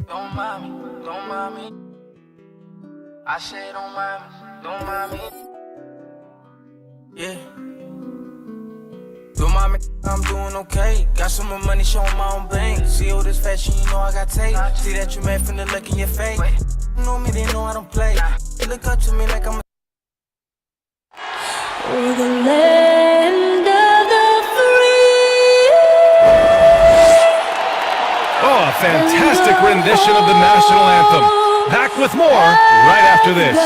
Don't mind me, don't mind me. I said don't mind me, don't mind me. Yeah. Don't mind me, I'm doing okay. Got some more money, showing my own bank. See all this fashion, you know I got tape. See that you made from the look in your face. You know me, they know I don't play. You look up to me like I'm a We're the land of the free. Oh, a fantastic rendition of the national anthem. Back with more right after this.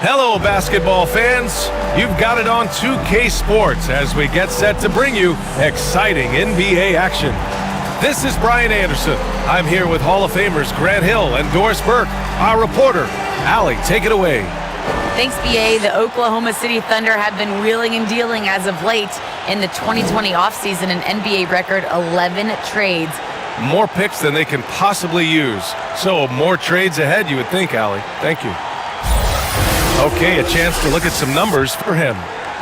Hello, basketball fans. You've got it on 2K Sports as we get set to bring you exciting NBA action. This is Brian Anderson. I'm here with Hall of Famers Grant Hill and Doris Burke. Our reporter, Allie, take it away. Thanks, BA. The Oklahoma City Thunder have been wheeling and dealing as of late in the 2020 offseason, an NBA record 11 trades. More picks than they can possibly use. So more trades ahead, you would think, Allie. Thank you. Okay, a chance to look at some numbers for him.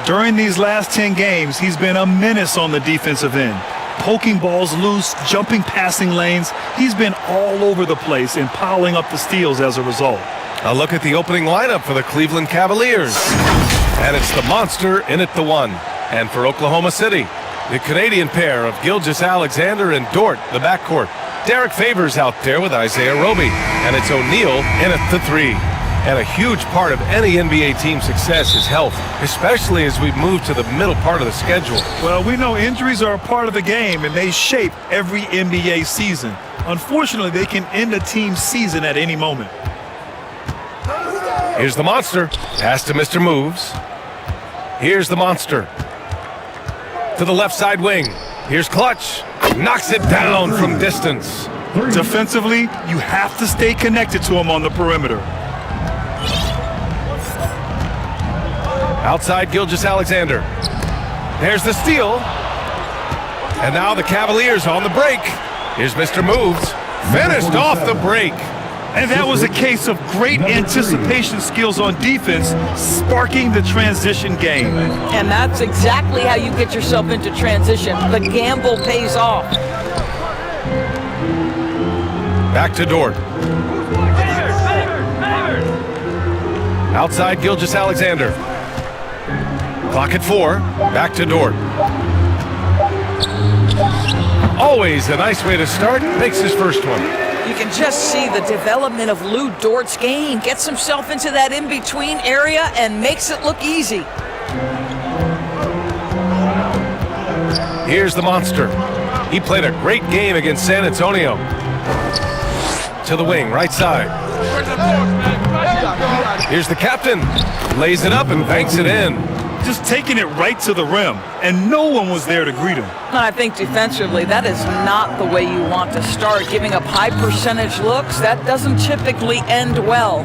During these last 10 games, he's been a menace on the defensive end. Poking balls loose, jumping passing lanes. He's been all over the place and piling up the steals as a result. A look at the opening lineup for the Cleveland Cavaliers. And it's the monster in at the one. And for Oklahoma City, the Canadian pair of Gilgeous-Alexander and Dort, the backcourt. Derek Favors out there with Isaiah Roby. And it's O'Neal in at the three. And a huge part of any NBA team's success is health, especially as we move to the middle part of the schedule. Well, we know injuries are a part of the game, and they shape every NBA season. Unfortunately, they can end a team's season at any moment. Here's the monster. Pass to Mr. Moves. Here's the monster. To the left side wing. Here's Clutch. Knocks it down from distance. Defensively, you have to stay connected to him on the perimeter. Outside Gilgeous-Alexander. There's the steal. And now the Cavaliers on the break. Here's Mr. Moves. Finished off the break. And that was a case of great anticipation skills on defense, sparking the transition game. And that's exactly how you get yourself into transition. The gamble pays off. Back to Dort. Outside Gilgeous-Alexander. Clock at 4. Back to Dort. Always a nice way to start. Makes his first one. You can just see the development of Lou Dort's game. Gets himself into that in-between area and makes it look easy. Here's the monster. He played a great game against San Antonio. To the wing, right side. Here's the captain. Lays it up and banks it in. Just taking it right to the rim, and no one was there to greet him. I think defensively, that is not the way you want to start. Giving up high percentage looks, that doesn't typically end well.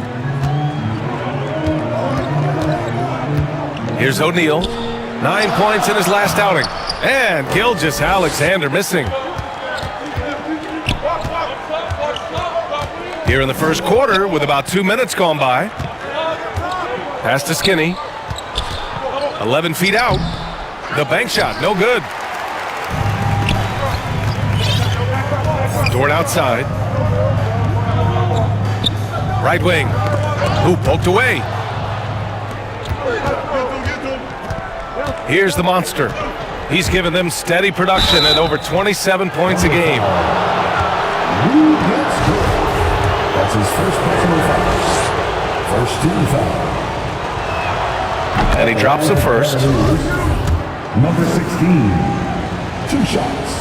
Here's O'Neal. 9 points in his last outing. And Gilgeous-Alexander missing. Here in the first quarter with about 2 minutes gone by. Pass to Skinny. 11 feet out. The bank shot, no good. Dort outside. Right wing. Ooh, poked away. Here's the monster. He's given them steady production at over 27 points a game. That's his first personal foul. First team foul. And he drops the first. Number 16. 2 shots.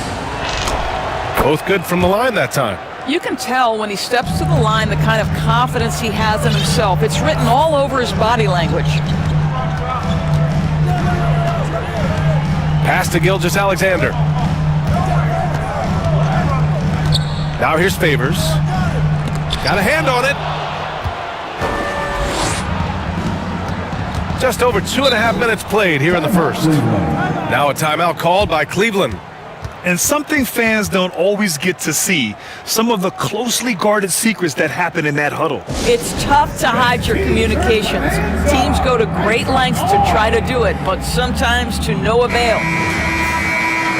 Both good from the line that time. You can tell when he steps to the line the kind of confidence he has in himself. It's written all over his body language. Pass to Gilgeous-Alexander. Now here's Favors. Got a hand on it. Just over 2.5 minutes played here in the first. Now a timeout called by Cleveland. And something fans don't always get to see, some of the closely guarded secrets that happen in that huddle. It's tough to hide your communications. Teams go to great lengths to try to do it, but sometimes to no avail.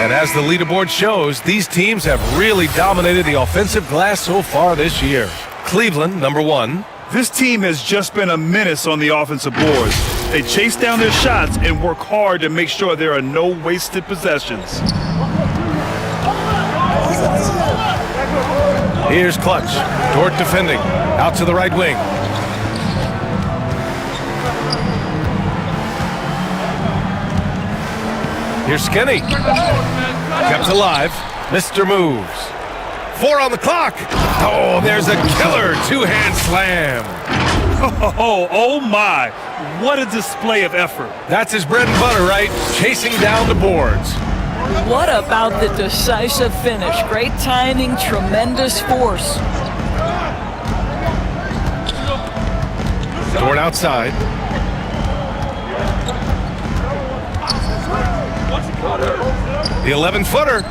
And as the leaderboard shows, these teams have really dominated the offensive glass so far this year. Cleveland, number 1. This team has just been a menace on the offensive boards. They chase down their shots and work hard to make sure there are no wasted possessions. Here's Clutch. Dort defending. Out to the right wing. Here's Skinny. Kept alive. Mr. Moves. 4 on the clock. Oh, there's a killer two-hand slam. Oh my. What a display of effort. That's his bread and butter, right? Chasing down the boards. What about the decisive finish? Great timing, tremendous force. Dort outside. The 11-footer.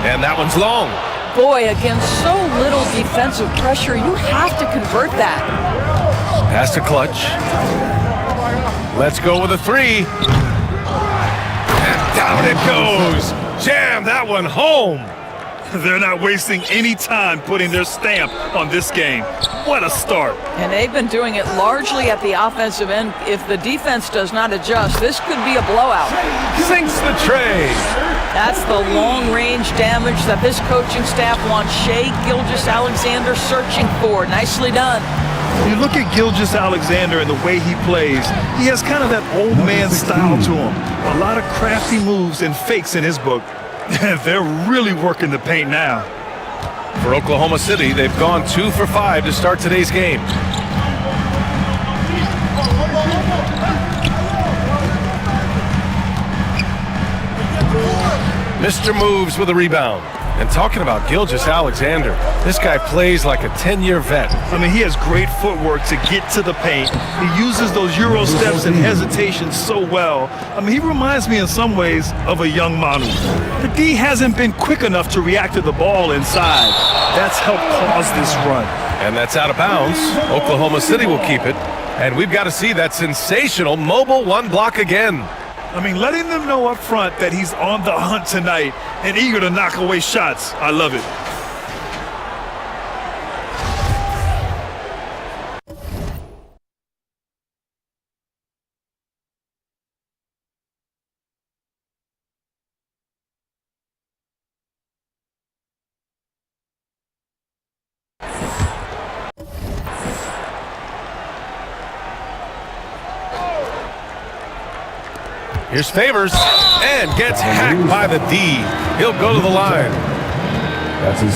And that one's long. Boy, against so little defensive pressure, you have to convert that. Pass to Clutch. Let's go with a 3. And down it goes. Jam that one home. They're not wasting any time putting their stamp on this game. What a start. And they've been doing it largely at the offensive end. If the defense does not adjust, this could be a blowout. Sinks the tray. That's the long-range damage that this coaching staff wants Shai Gilgeous-Alexander searching for. Nicely done. You look at Gilgeous-Alexander and the way he plays, he has kind of that old man style to him. A lot of crafty moves and fakes in his book. They're really working the paint now. For Oklahoma City, they've gone 2 for 5 to start today's game. Mr. Moves with a rebound. And talking about Gilgeous-Alexander, this guy plays like a 10-year vet. I mean, he has great footwork to get to the paint. He uses those Euro steps and hesitations so well. I mean, he reminds me in some ways of a young Manu. The D hasn't been quick enough to react to the ball inside. That's helped cause this run. And that's out of bounds. Oklahoma City will keep it. And we've got to see that sensational mobile 1 block again. I mean, letting them know up front that he's on the hunt tonight and eager to knock away shots. I love it. Here's Favors, and gets hacked by the D. He'll go to the line.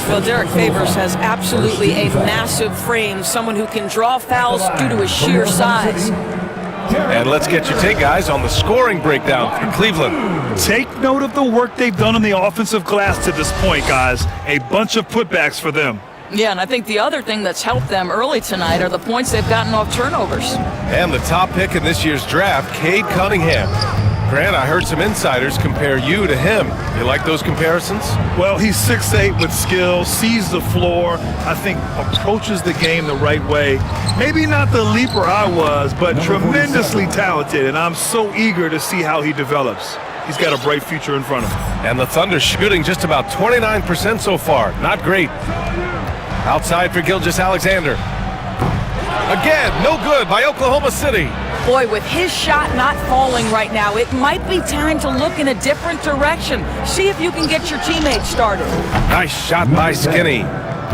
Well, Derek Favors has absolutely a massive frame, someone who can draw fouls due to his sheer size. And let's get your take, guys, on the scoring breakdown for Cleveland. Take note of the work they've done on the offensive glass to this point, guys. A bunch of putbacks for them. Yeah, and I think the other thing that's helped them early tonight are the points they've gotten off turnovers. And the top pick in this year's draft, Cade Cunningham. Grant, I heard some insiders compare you to him. You like those comparisons? Well, he's 6'8" with skill, sees the floor, I think approaches the game the right way. Maybe not the leaper I was, but tremendously talented, and I'm so eager to see how he develops. He's got a bright future in front of him. And the Thunder shooting just about 29% so far. Not great. Outside for Gilgeous-Alexander. Again, no good by Oklahoma City. Boy, with his shot not falling right now, it might be time to look in a different direction. See if you can get your teammates started. Nice shot by Skinny.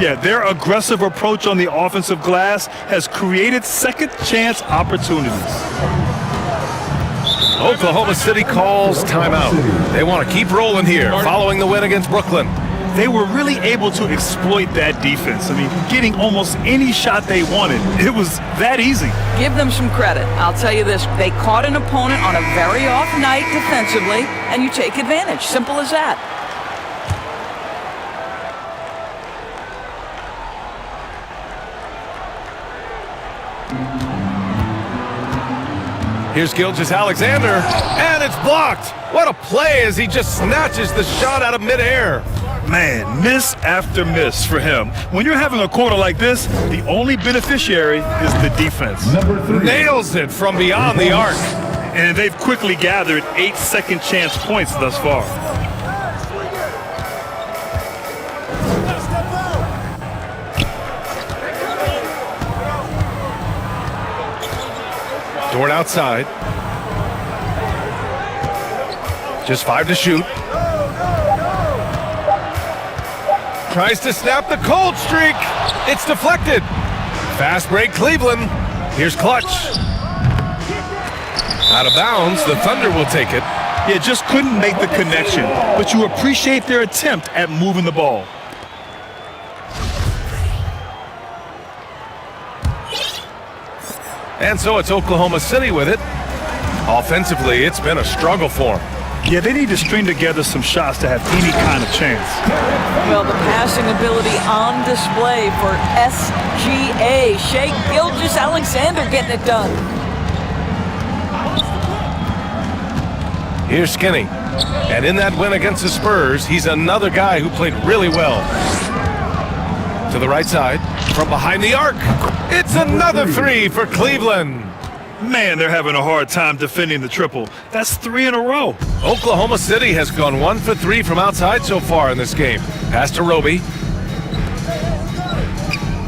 Yeah, their aggressive approach on the offensive glass has created second chance opportunities. Oklahoma City calls timeout. They want to keep rolling here following the win against Brooklyn. They were really able to exploit that defense. I mean, getting almost any shot they wanted. It was that easy. Give them some credit. I'll tell you this, they caught an opponent on a very off night defensively, and you take advantage. Simple as that. Here's Gilgeous Alexander, and it's blocked. What a play as he just snatches the shot out of midair. Man, miss after miss for him. When you're having a quarter like this, the only beneficiary is the defense. Number 3. Nails it from beyond the arc. And they've quickly gathered 8 second chance points thus far. Dort outside. Just 5 to shoot. Tries to snap the cold streak. It's deflected. Fast break Cleveland. Here's Clutch. Out of bounds, the Thunder will take it. Yeah, just couldn't make the connection, but you appreciate their attempt at moving the ball. And so it's Oklahoma City with it. Offensively, it's been a struggle for them. Yeah, they need to string together some shots to have any kind of chance. Well, the passing ability on display for SGA. Shea Gilgeous-Alexander getting it done. Here's Skinny. And in that win against the Spurs, he's another guy who played really well. To the right side, from behind the arc. It's another 3 for Cleveland. Man, they're having a hard time defending the triple. That's 3 in a row. Oklahoma City has gone 1 for 3 from outside so far in this game. Pass to Roby.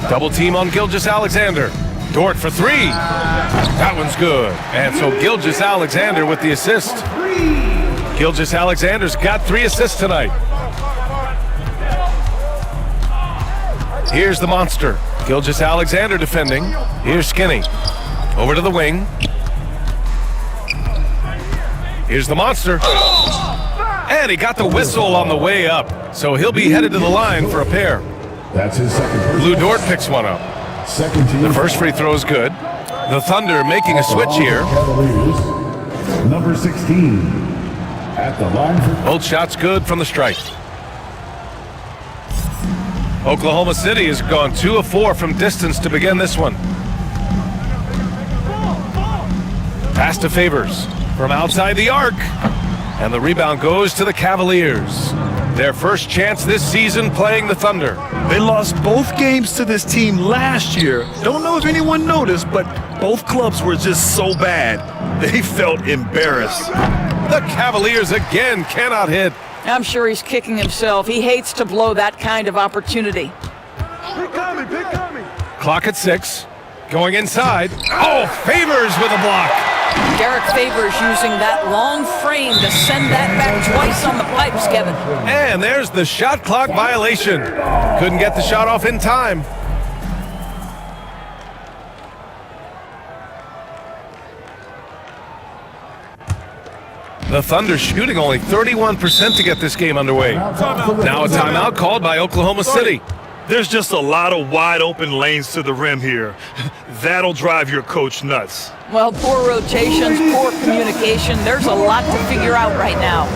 Double team on Gilgeous-Alexander. Dort for 3. That one's good. And so Gilgeous-Alexander with the assist. Gilgeous-Alexander's got 3 assists tonight. Here's the monster. Gilgeous-Alexander defending. Here's Skinny. Over to the wing. Here's the monster. And he got the whistle on the way up. So he'll be headed to the line for a pair. That's his second first. Lou Dort picks one up. Second team. The first free throw is good. The Thunder making a switch here. Cavaliers. Number 16. At the line for... Both shots good from the strike. Oklahoma City has gone 2 of 4 from distance to begin this one. Pass to Favors from outside the arc. And the rebound goes to the Cavaliers. Their first chance this season playing the Thunder. They lost both games to this team last year. Don't know if anyone noticed, but both clubs were just so bad. They felt embarrassed. The Cavaliers again cannot hit. I'm sure he's kicking himself. He hates to blow that kind of opportunity. Clock at 6. Going inside. Oh, Favors with a block. Derek Favors using that long frame to send that back twice on the pipes, Kevin. And there's the shot clock violation. Couldn't get the shot off in time. The Thunder shooting only 31% to get this game underway. Now a timeout called by Oklahoma City. There's just a lot of wide open lanes to the rim here. That'll drive your coach nuts. Well, poor rotations, poor communication. There's a lot to figure out right now.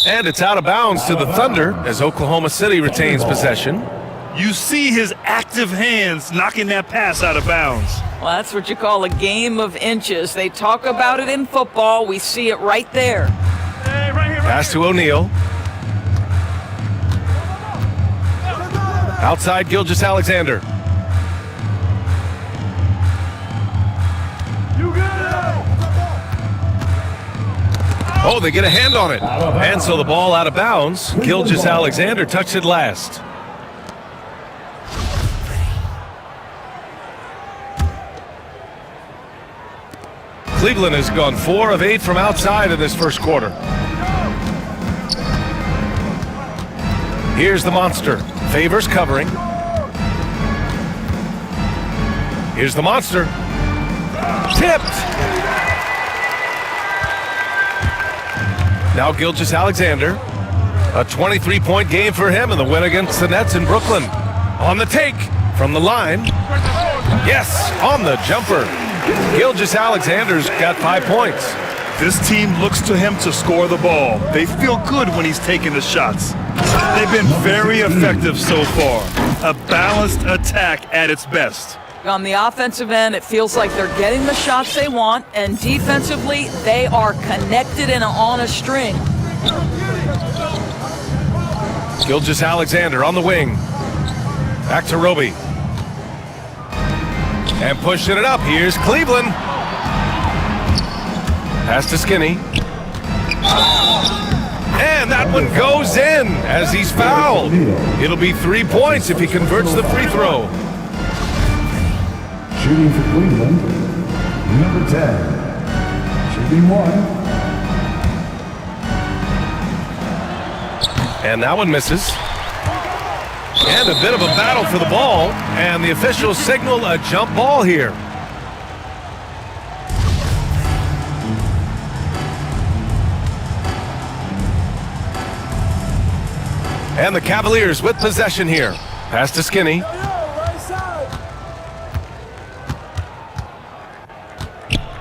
And it's out of bounds to the Thunder as Oklahoma City retains possession. You see his active hands knocking that pass out of bounds. Well, that's what you call a game of inches. They talk about it in football. We see it right there. Pass to O'Neal. Outside Gilgeous-Alexander. Oh, they get a hand on it. And so the ball out of bounds. Gilgeous-Alexander touched it last. Cleveland has gone 4 of 8 from outside in this first quarter. Here's the monster. Favors covering. Here's the monster. Tipped. Now Gilgeous-Alexander. A 23-point game for him in the win against the Nets in Brooklyn. On the take from the line. Yes, on the jumper. Gilgeous-Alexander's got 5 points. This team looks to him to score the ball. They feel good when he's taking the shots. They've been very effective so far. A balanced attack at its best. On the offensive end, it feels like they're getting the shots they want, and defensively, they are connected and on a string. Gilgeous-Alexander on the wing. Back to Roby. And pushing it up. Here's Cleveland. Pass to Skinny. And that one goes in as he's fouled. It'll be 3 points if he converts the free throw. Shooting for Cleveland, number 10. Shooting 1. And that one misses. And a bit of a battle for the ball. And the officials signal a jump ball here. And the Cavaliers with possession here. Pass to Skinny.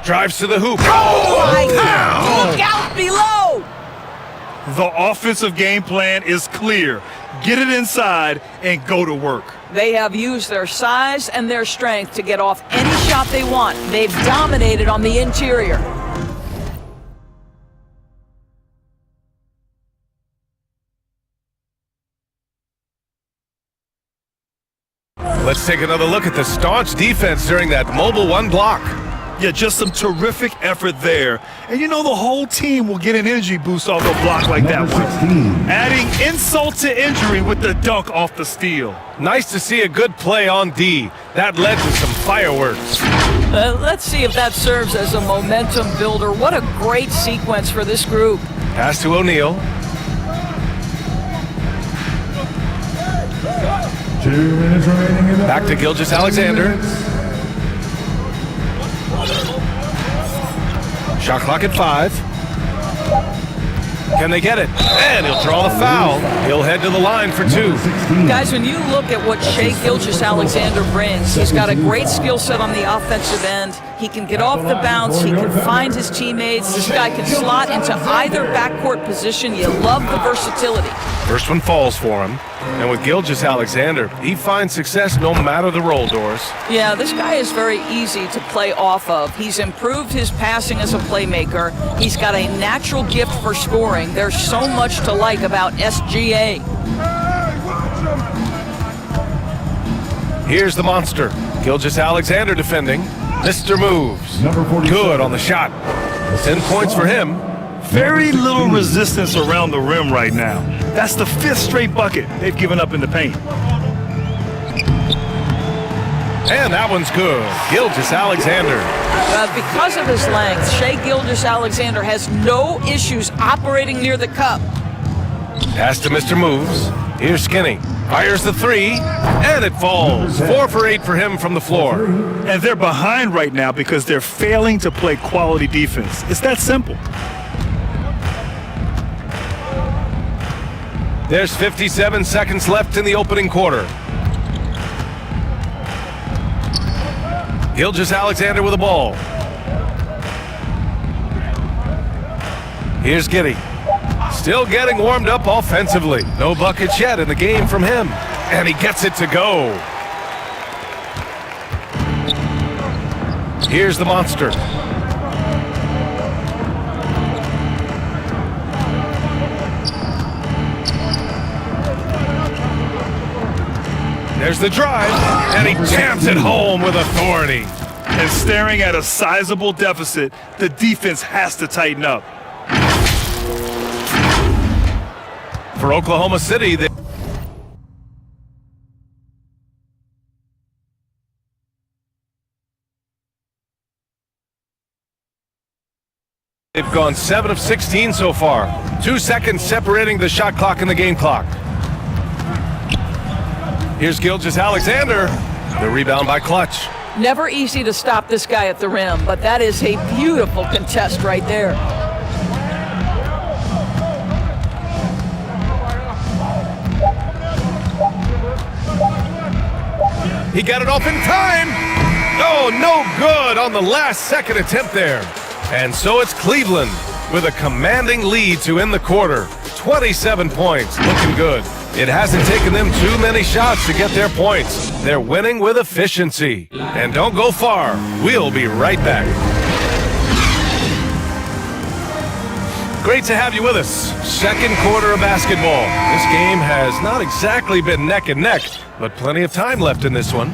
Drives to the hoop. Oh my God! Look out below! The offensive game plan is clear. Get it inside and go to work. They have used their size and their strength to get off any shot they want. They've dominated on the interior. Let's take another look at the staunch defense during that mobile one block. Yeah, just some terrific effort there. And you know the whole team will get an energy boost off a block like that one. Adding insult to injury with the dunk off the steal. Nice to see a good play on D. That led to some fireworks. Let's see if that serves as a momentum builder. What a great sequence for this group. Pass to O'Neal. 2 minutes remaining in the Back to Gilgeous-Alexander. Shot clock at 5. Can they get it? And he'll draw the foul. He'll head to the line for 2. Guys, when you look at what Shai Gilgeous-Alexander brings, he's got a great skill set on the offensive end. He can get off the bounce. He can find his teammates. This guy can slot into either backcourt position. You love the versatility. First one falls for him. And with Gilgeous-Alexander, he finds success no matter the role, Doris. Yeah, this guy is very easy to play off of. He's improved his passing as a playmaker. He's got a natural gift for scoring. There's so much to like about SGA. Here's the monster. Gilgeous-Alexander defending. Mr. Moves. Good on the shot. 10 points for him. Very little resistance around the rim right now. That's the 5th straight bucket they've given up in the paint. And that one's good. Gilgeous-Alexander. Because of his length, Shai Gilgeous-Alexander has no issues operating near the cup. Pass to Mr. Moves. Here's Skinny. Fires the 3, and it falls. 4 for 8 for him from the floor. And they're behind right now because they're failing to play quality defense. It's that simple. There's 57 seconds left in the opening quarter. Gilgeous-Alexander with the ball. Here's Giddey. Still getting warmed up offensively. No buckets yet in the game from him. And he gets it to go. Here's the monster. There's the drive, and he jams it home with authority. And staring at a sizable deficit, the defense has to tighten up. For Oklahoma City, they've gone 7 of 16 so far. 2 seconds separating the shot clock and the game clock. Here's Gilgeous-Alexander. The rebound by Clutch. Never easy to stop this guy at the rim, but that is a beautiful contest right there. He got it off in time. Oh, no good on the last second attempt there. And so it's Cleveland with a commanding lead to end the quarter. 27 points, looking good. It hasn't taken them too many shots to get their points. They're winning with efficiency. And don't go far. We'll be right back. Great to have you with us. Second quarter of basketball. This game has not exactly been neck and neck, but plenty of time left in this one.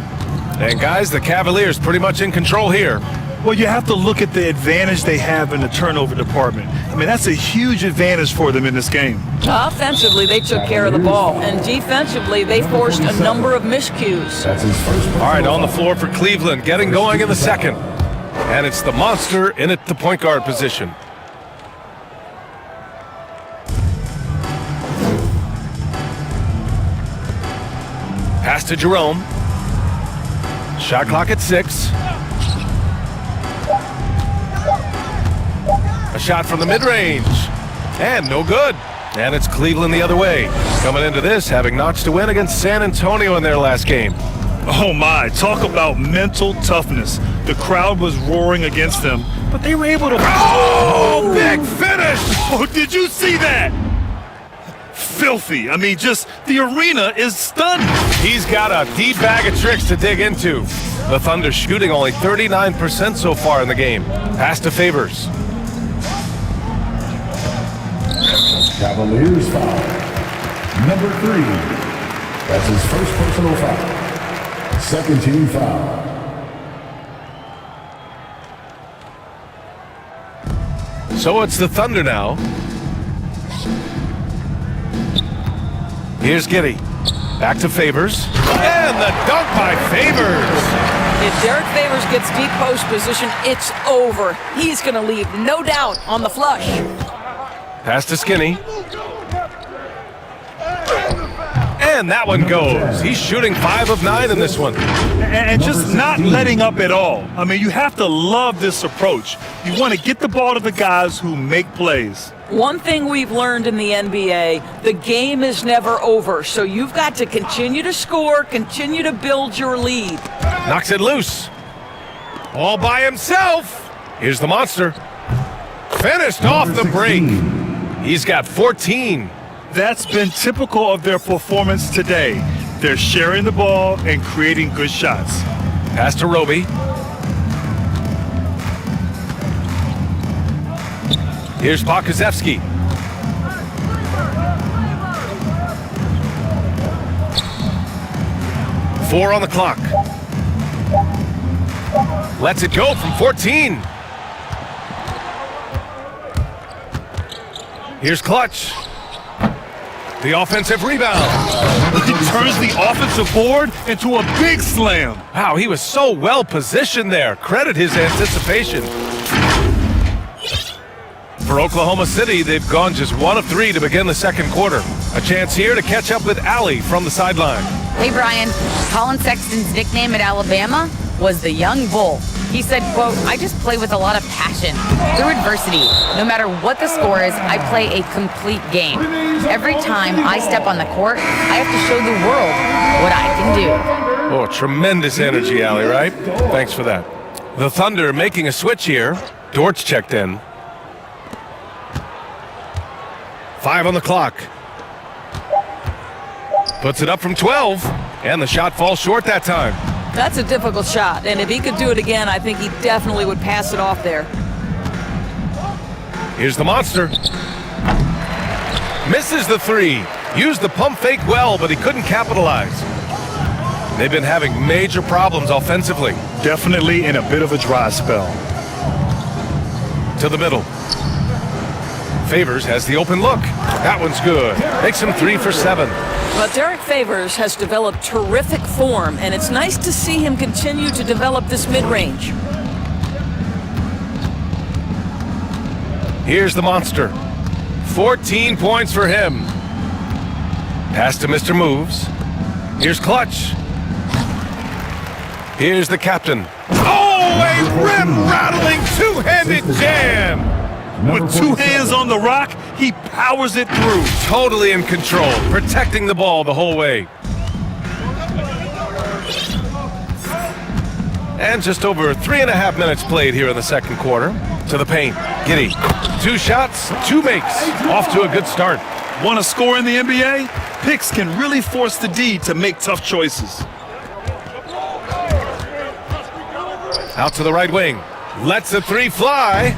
And guys, the Cavaliers pretty much in control here. Well, you have to look at the advantage they have in the turnover department. I mean, that's a huge advantage for them in this game. Offensively, they took care of the ball, and defensively, they forced a number of miscues. That's his first. All right, on the floor for Cleveland, getting going in the second. And it's the monster in at the point guard position. Pass to Jerome. Shot clock at 6. A shot from the mid-range. And no good. And it's Cleveland the other way. Coming into this, having notched a win against San Antonio in their last game. Oh my, talk about mental toughness. The crowd was roaring against them, but they were able to... Oh, big finish! Oh, did you see that? Filthy. I mean, just the arena is stunned. He's got a deep bag of tricks to dig into. The Thunder shooting only 39% so far in the game. Pass to Favors. Cavaliers foul. Number 3. That's his first personal foul. Second team foul. So it's the Thunder now. Here's Giddey. Back to Favors. And the dunk by Favors. If Derek Favors gets deep post position, it's over. He's going to leave, no doubt, on the flush. Pass to Skinny. And that one goes. He's shooting 5 of 9 in this one. And just not letting up at all. I mean, you have to love this approach. You want to get the ball to the guys who make plays. One thing we've learned in the NBA, the game is never over, so you've got to continue to score, continue to build your lead. Knocks it loose. All by himself. Here's the monster. Finished off the break. He's got 14. That's been typical of their performance today. They're sharing the ball and creating good shots. Pass to Roby. Here's Pokusevski. Four on the clock. Lets it go from 14. Here's Clutch. The offensive rebound. He turns the offensive board into a big slam. Wow, he was so well positioned there. Credit his anticipation. For Oklahoma City, they've gone just 1 of 3 to begin the second quarter. A chance here to catch up with Allie from the sideline. Hey, Brian. Colin Sexton's nickname at Alabama was the Young Bull. He said, quote, "I just play with a lot of passion. Through adversity, no matter what the score is, I play a complete game. Every time I step on the court, I have to show the world what I can do." Oh, tremendous energy, Allie, right? Thanks for that. The Thunder making a switch here. Dort's checked in. 5 on the clock. Puts it up from 12, and the shot falls short that time. That's a difficult shot, and if he could do it again, I think he definitely would pass it off there. Here's the monster. Misses the 3. Used the pump fake well, but he couldn't capitalize. They've been having major problems offensively. Definitely in a bit of a dry spell. To the middle. Favors has the open look. That one's good. Makes him 3 for 7. But Derek Favors has developed terrific form, and it's nice to see him continue to develop this mid-range. Here's the monster. 14 points for him. Pass to Mr. Moves. Here's Clutch. Here's the captain. Oh, a rim-rattling two-handed jam. With 2 hands on the rock, he powers it through. Totally in control, protecting the ball the whole way. And just over 3.5 minutes played here in the second quarter. To the paint. Giddey. 2 shots, 2 makes. Off to a good start. Want to score in the NBA? Picks can really force the D to make tough choices. Out to the right wing. Lets a 3 fly.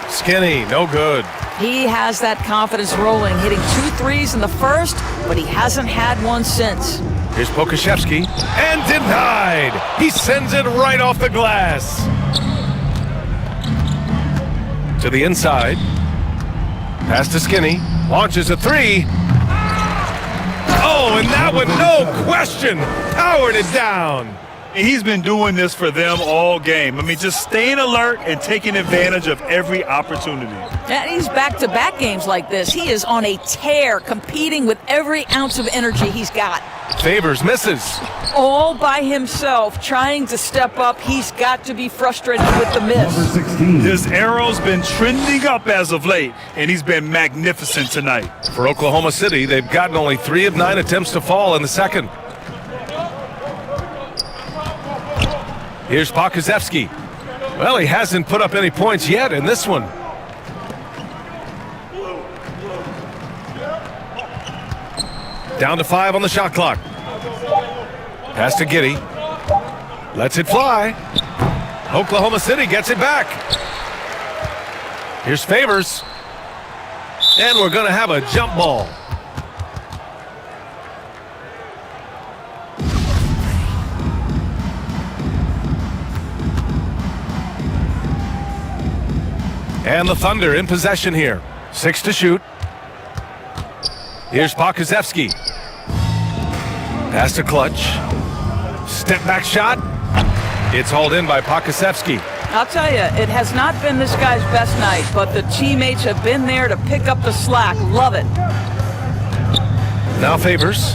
Skinny, no good. He has that confidence rolling, hitting 2 threes in the first, but he hasn't had one since. Here's Pokashevsky, and denied. He sends it right off the glass. To the inside. Pass to Skinny. Launches a 3. Oh, and that one, no question, powered it down. He's been doing this for them all game. I mean, just staying alert and taking advantage of every opportunity. And he's back-to-back games like this. He is on a tear, competing with every ounce of energy he's got. Favors misses. All by himself, trying to step up. He's got to be frustrated with the miss. Number 16. His arrow's been trending up as of late, and he's been magnificent tonight. For Oklahoma City, they've gotten only 3 of 9 attempts to fall in the second. Here's Pokazevsky. Well, he hasn't put up any points yet in this one. Down to 5 on the shot clock. Pass to Giddey. Lets it fly. Oklahoma City gets it back. Here's Favors. And we're going to have a jump ball. And the Thunder in possession here. 6 to shoot. Here's Pokazevsky. Pass to Clutch. Step back shot. It's hauled in by Pokazevsky. I'll tell you, it has not been this guy's best night, but the teammates have been there to pick up the slack. Love it. Now Favors.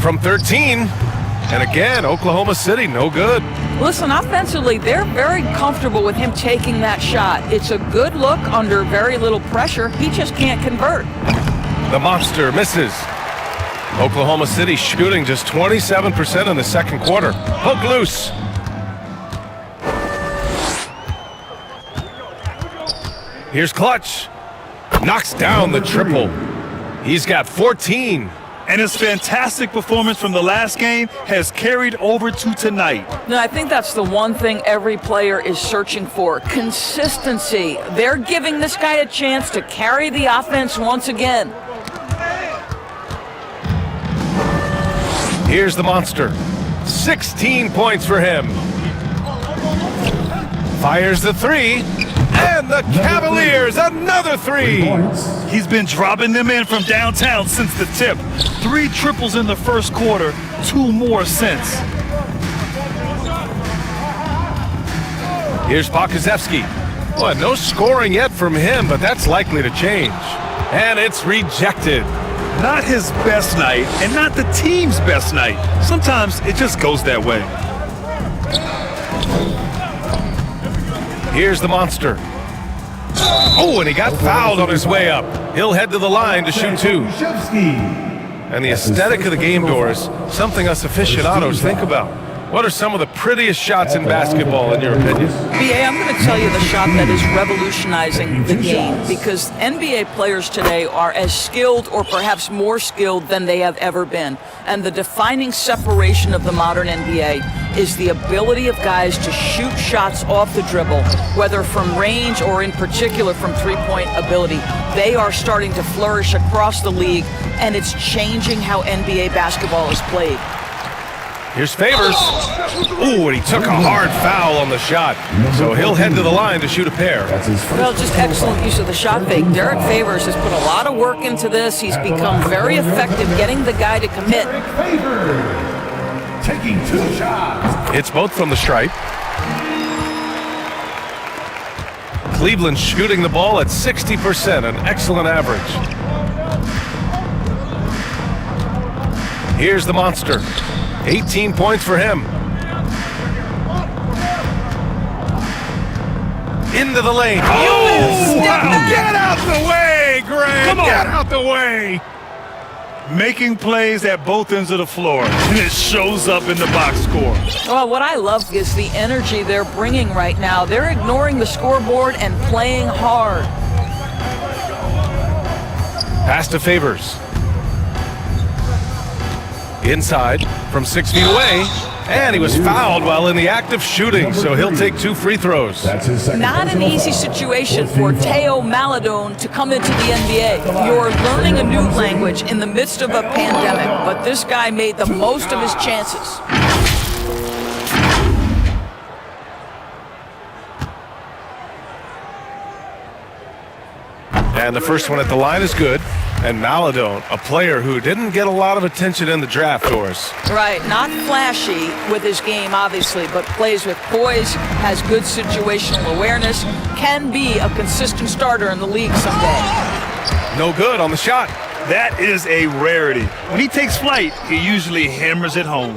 From 13. And again, Oklahoma City, no good. Listen, offensively, they're very comfortable with him taking that shot. It's a good look under very little pressure. He just can't convert. The monster misses. Oklahoma City shooting just 27% in the second quarter. Poke loose. Here's Clutch. Knocks down the triple. He's got 14. And his fantastic performance from the last game has carried over to tonight. No, I think that's the one thing every player is searching for. Consistency. They're giving this guy a chance to carry the offense once again. Here's the monster. 16 points for him. Fires the 3. And the Cavaliers, another 3. He's been dropping them in from downtown since the tip. 3 triples in the first quarter, 2 more since. Here's Pokazevsky. Well, no scoring yet from him, but that's likely to change. And it's rejected. Not his best night, and not the team's best night. Sometimes it just goes that way. Here's the monster. Oh, and he got fouled on his way up. He'll head to the line to shoot 2. And the aesthetic of the game, Doris, something us aficionados think about. What are some of the prettiest shots in basketball, in your opinion? BA, I'm going to tell you the shot that is revolutionizing the game, because NBA players today are as skilled or perhaps more skilled than they have ever been. And the defining separation of the modern NBA is the ability of guys to shoot shots off the dribble, whether from range or in particular from three-point ability. They are starting to flourish across the league, and it's changing how NBA basketball is played. Here's Favors. Ooh, and he took a hard foul on the shot. So he'll head to the line to shoot a pair. Well, just excellent use of the shot fake. Derek Favors has put a lot of work into this. He's become very effective getting the guy to commit. Taking 2 shots. It's both from the stripe. Cleveland shooting the ball at 60%, an excellent average. Here's the monster. 18 points for him. Into the lane. Oh, wow. Get out the way, Greg. Get out the way. making plays at both ends of the floor, and it shows up in the box score. Well, what I love is the energy they're bringing right now. They're ignoring the scoreboard and playing hard. Pass to Favors. Inside from 6 feet away, and he was fouled while in the act of shooting, so he'll take 2 free throws. That's his second Not an personal easy foul. situation for Teo Maladone to come into the NBA. You're learning a new language in the midst of a pandemic, but this guy made the most of his chances. And the first one at the line is good. And Maladone, a player who didn't get a lot of attention in the draft, Doris. Right, not flashy with his game, obviously, but plays with poise, has good situational awareness, can be a consistent starter in the league someday. No good on the shot. That is a rarity. When he takes flight, he usually hammers it home.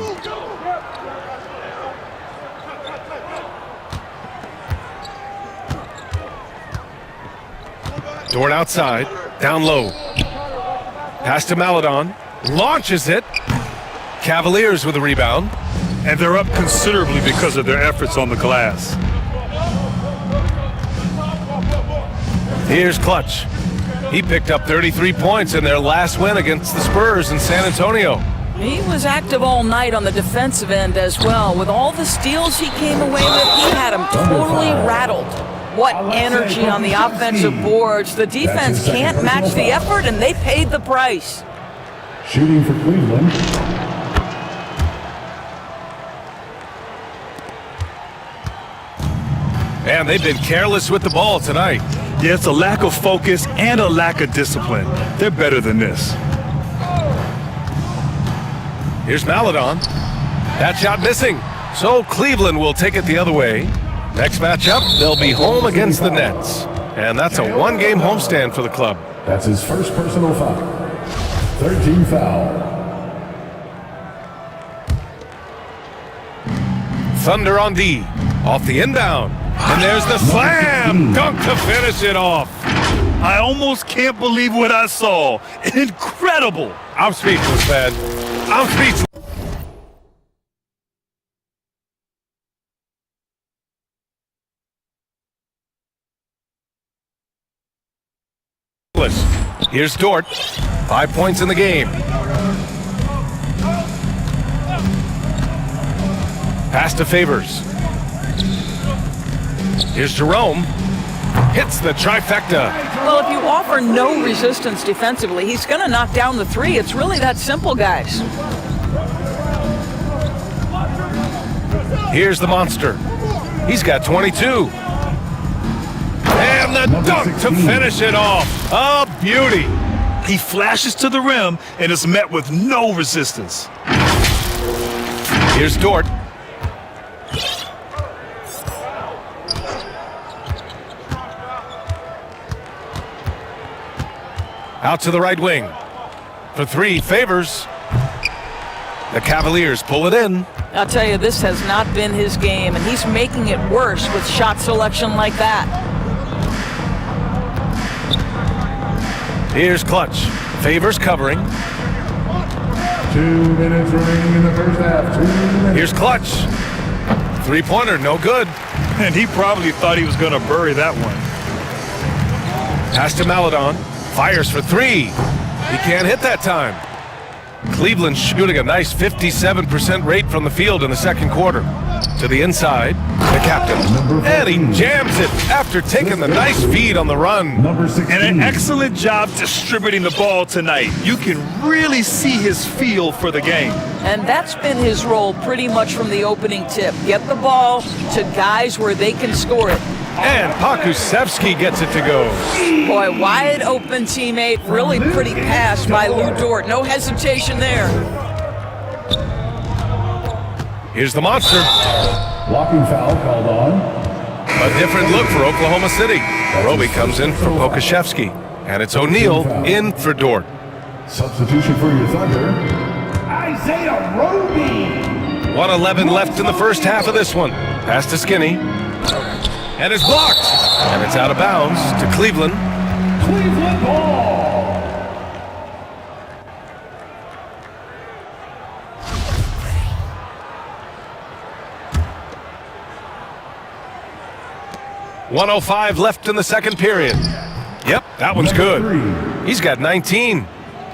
Dort outside, down low. Pass to Maladon, launches it. Cavaliers with a rebound. And they're up considerably because of their efforts on the glass. Here's Clutch. He picked up 33 points in their last win against the Spurs in San Antonio. He was active all night on the defensive end as well. With all the steals he came away with, he had them totally rattled. What energy on the offensive boards. The defense can't match the effort, and they paid the price. Shooting for Cleveland. And they've been careless with the ball tonight. Yeah, it's a lack of focus and a lack of discipline. They're better than this. Here's Maladon. That shot missing. So Cleveland will take it the other way. Next matchup, they'll be home against the Nets. And that's a one-game homestand for the club. That's his first personal foul. 13 foul. Thunder on D. Off the inbound. And there's the slam dunk to finish it off. I almost can't believe what I saw. Incredible. I'm speechless, man. I'm speechless. Here's Dort. 5 points in the game. Pass to Favors. Here's Jerome. Hits the trifecta. Well, if you offer no resistance defensively, he's going to knock down the three. It's really that simple, guys. Here's the monster. He's got 22. And the dunk to finish it off. A beauty. He flashes to the rim and is met with no resistance. Here's Dort. Out to the right wing. For 3, Favors. The Cavaliers pull it in. I'll tell you, this has not been his game, and he's making it worse with shot selection like that. Here's Clutch. Favors covering. 2 minutes remaining in the first half. 2 minutes. Here's Clutch. 3-pointer, no good. And he probably thought he was going to bury that one. Pass to Maladon. Fires for 3. He can't hit that time. Cleveland shooting a nice 57% rate from the field in the second quarter. To the inside, the captain. And he jams it after taking the nice feed on the run. Number 16. And an excellent job distributing the ball tonight. You can really see his feel for the game. And that's been his role pretty much from the opening tip. Get the ball to guys where they can score it. And Pokusevski gets it to go. Boy, wide open teammate, really pretty pass by Lou Dort. No hesitation there. Here's the monster. Blocking foul called on. A different look for Oklahoma City. Roby comes in for Pokusevski. And it's O'Neal in for Dort. Substitution for your Thunder. Isaiah Roby. 1:11 left in the first half of this one. Pass to Skinny. And it's blocked. And it's out of bounds to Cleveland. Cleveland ball. 1:05 left in the second period. Yep, that one's good. He's got 19.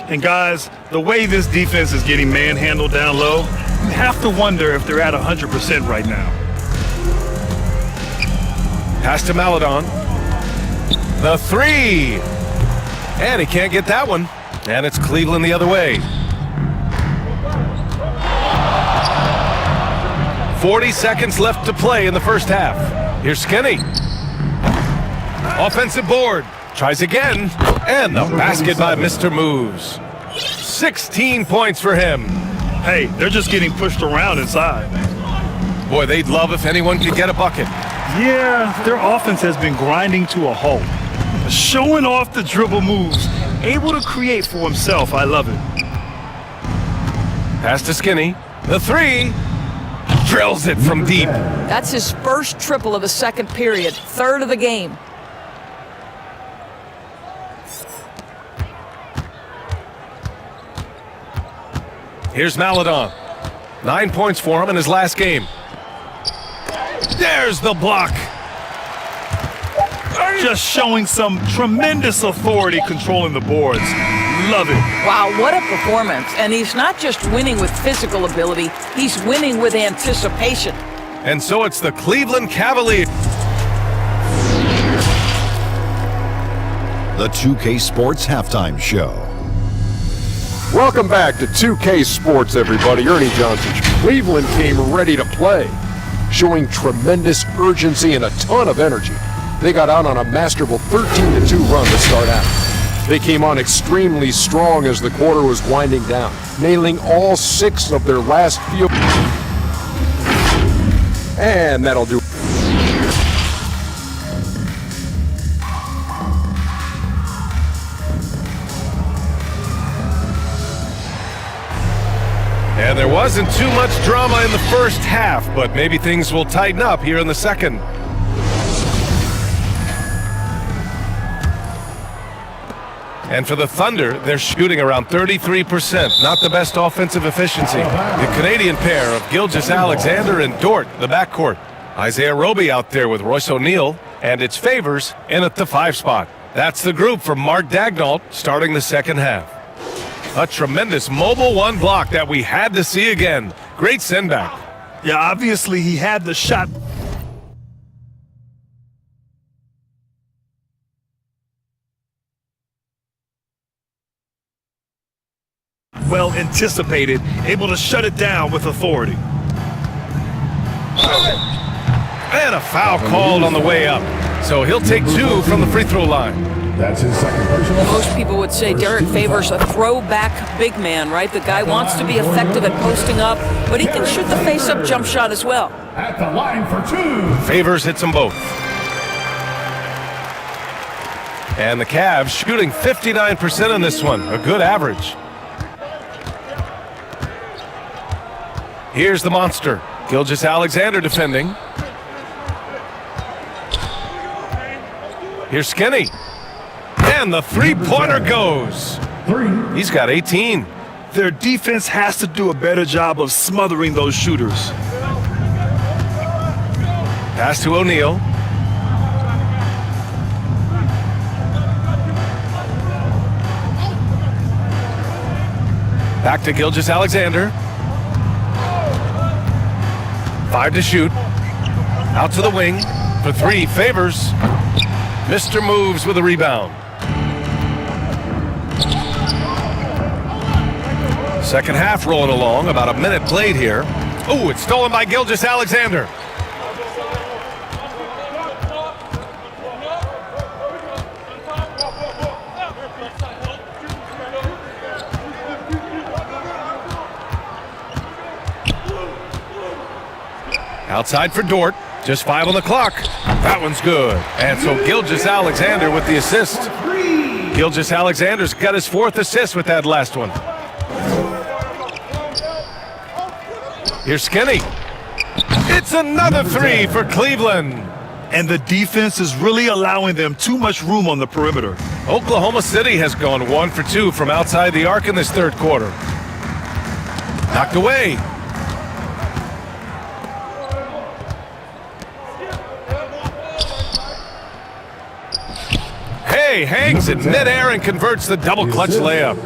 And guys, the way this defense is getting manhandled down low, you have to wonder if they're at 100% right now. Pass to Maladon. The three. And he can't get that one. And it's Cleveland the other way. 40 seconds left to play in the first half. Here's Skinny. Offensive board. Tries again. And the basket by Mr. Mavz. 16 points for him. Hey, they're just getting pushed around inside. Boy, they'd love if anyone could get a bucket. Yeah, their offense has been grinding to a halt. Showing off the dribble moves. Able to create for himself. I love it. Pass to Skinny. The three. Drills it from deep. That's his first triple of the second period, third of the game. Here's Maladon. 9 points for him in his last game. There's the block. Just showing some tremendous authority controlling the boards. Love it. Wow, what a performance. And he's not just winning with physical ability, he's winning with anticipation. And so it's the Cleveland Cavaliers. The 2K Sports Halftime Show. Welcome back to 2K Sports, everybody. Ernie Johnson. Cleveland came ready to play, showing tremendous urgency and a ton of energy. They got out on a masterful 13-2 run to start out. They came on extremely strong as the quarter was winding down, nailing all 6 of their last field. And that'll do. And there wasn't too much drama in the first half, but maybe things will tighten up here in the second. And for the Thunder, they're shooting around 33%. Not the best offensive efficiency. The Canadian pair of Gilgeous-Alexander and Dort, the backcourt. Isaiah Roby out there with Royce O'Neal, and it's Favors in at the 5 spot. That's the group from Mark Daignault starting the second half. A tremendous mobile one block that we had to see again. Great send back. Yeah, obviously he had the shot well anticipated, able to shut it down with authority. And a foul called on the way up. So he'll take 2 from the free throw line. That's his second personal. Most people would say Derek Favors a throwback big man, right? The guy wants to be effective at posting up, but he can shoot the face-up jump shot as well. At the line for 2. Favors hits them both. And the Cavs shooting 59% on this one, a good average. Here's the monster, Gilgeous-Alexander defending. Here's Skinny. And the three-pointer goes. He's got 18. Their defense has to do a better job of smothering those shooters. Pass to O'Neal. Back to Gilgeous-Alexander. 5 to shoot. Out to the wing for 3. Favors. Mr. Mavz with a rebound. Second half rolling along. About a minute played here. Oh, it's stolen by Gilgeous-Alexander. Outside for Dort. Just 5 on the clock. That one's good. And so Gilgeous-Alexander with the assist. Gilgeous-Alexander's got his 4th assist with that last one. Here's Skinny. It's another 3 for Cleveland. And the defense is really allowing them too much room on the perimeter. Oklahoma City has gone 1 for 2 from outside the arc in this third quarter. Knocked away. away, hangs in midair and converts the double clutch layup.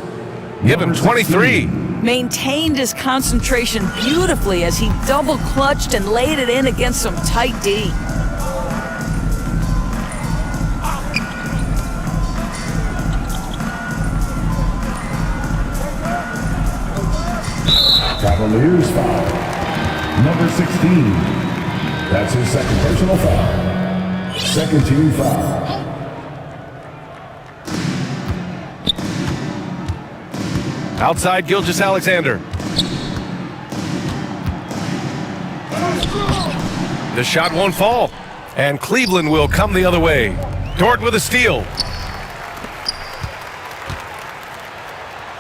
Give him 23. Maintained his concentration beautifully as he double clutched and laid it in against some tight D. Cavaliers foul. Number 16. That's his second personal foul. Second team foul. Outside Gilgeous-Alexander. The shot won't fall, and Cleveland will come the other way. Dort with a steal.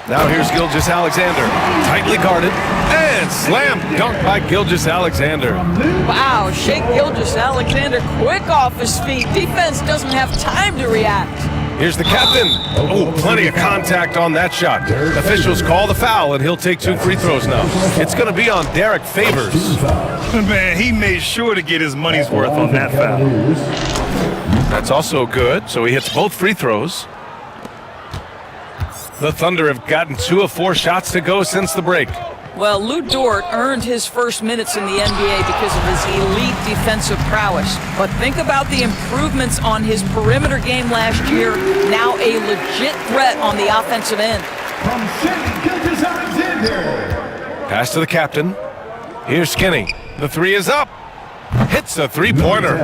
Now here's Gilgeous-Alexander, tightly guarded, and slam dunk by Gilgeous-Alexander. Wow, Shea Gilgeous-Alexander quick off his feet. Defense doesn't have time to react. Here's the captain. Oh, plenty of contact on that shot. Officials call the foul, and he'll take 2 free throws now. It's going to be on Derek Favors. Man, he made sure to get his money's worth on that foul. That's also good, so he hits both free throws. The Thunder have gotten 2 of 4 shots to go since the break. Well, Lou Dort earned his first minutes in the NBA because of his elite defensive prowess. But think about the improvements on his perimeter game last year. Now a legit threat on the offensive end. From Shea Gilgeous-Alexander. Pass to the captain. Here's Skinny. The 3 is up. Hits a 3-pointer.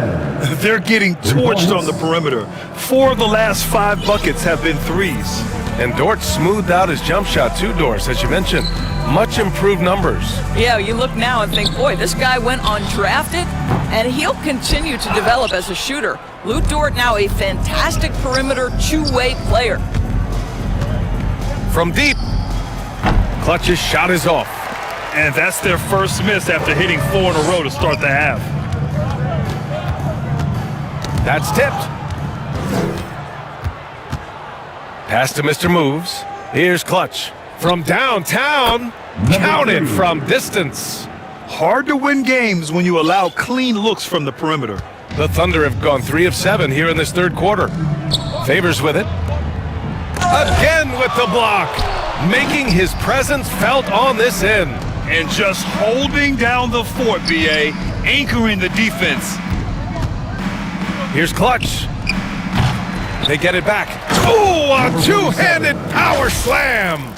They're getting torched on the perimeter. 4 of the last 5 buckets have been threes. And Dort smoothed out his jump shot too, Doris, as you mentioned. Much improved numbers. Yeah, you look now and think, boy, this guy went undrafted, and he'll continue to develop as a shooter. Lou Dort now a fantastic perimeter two-way player. From deep. Clutch's shot is off. And that's their first miss after hitting 4 in a row to start the half. That's tipped. Pass to Mr. Moves. Here's Clutch. From downtown, counted from distance. Hard to win games when you allow clean looks from the perimeter. The Thunder have gone 3 of 7 here in this third quarter. Favors with it. Again with the block. Making his presence felt on this end. And just holding down the fort, BA, anchoring the defense. Here's Clutch. They get it back. Oh, a two-handed power slam.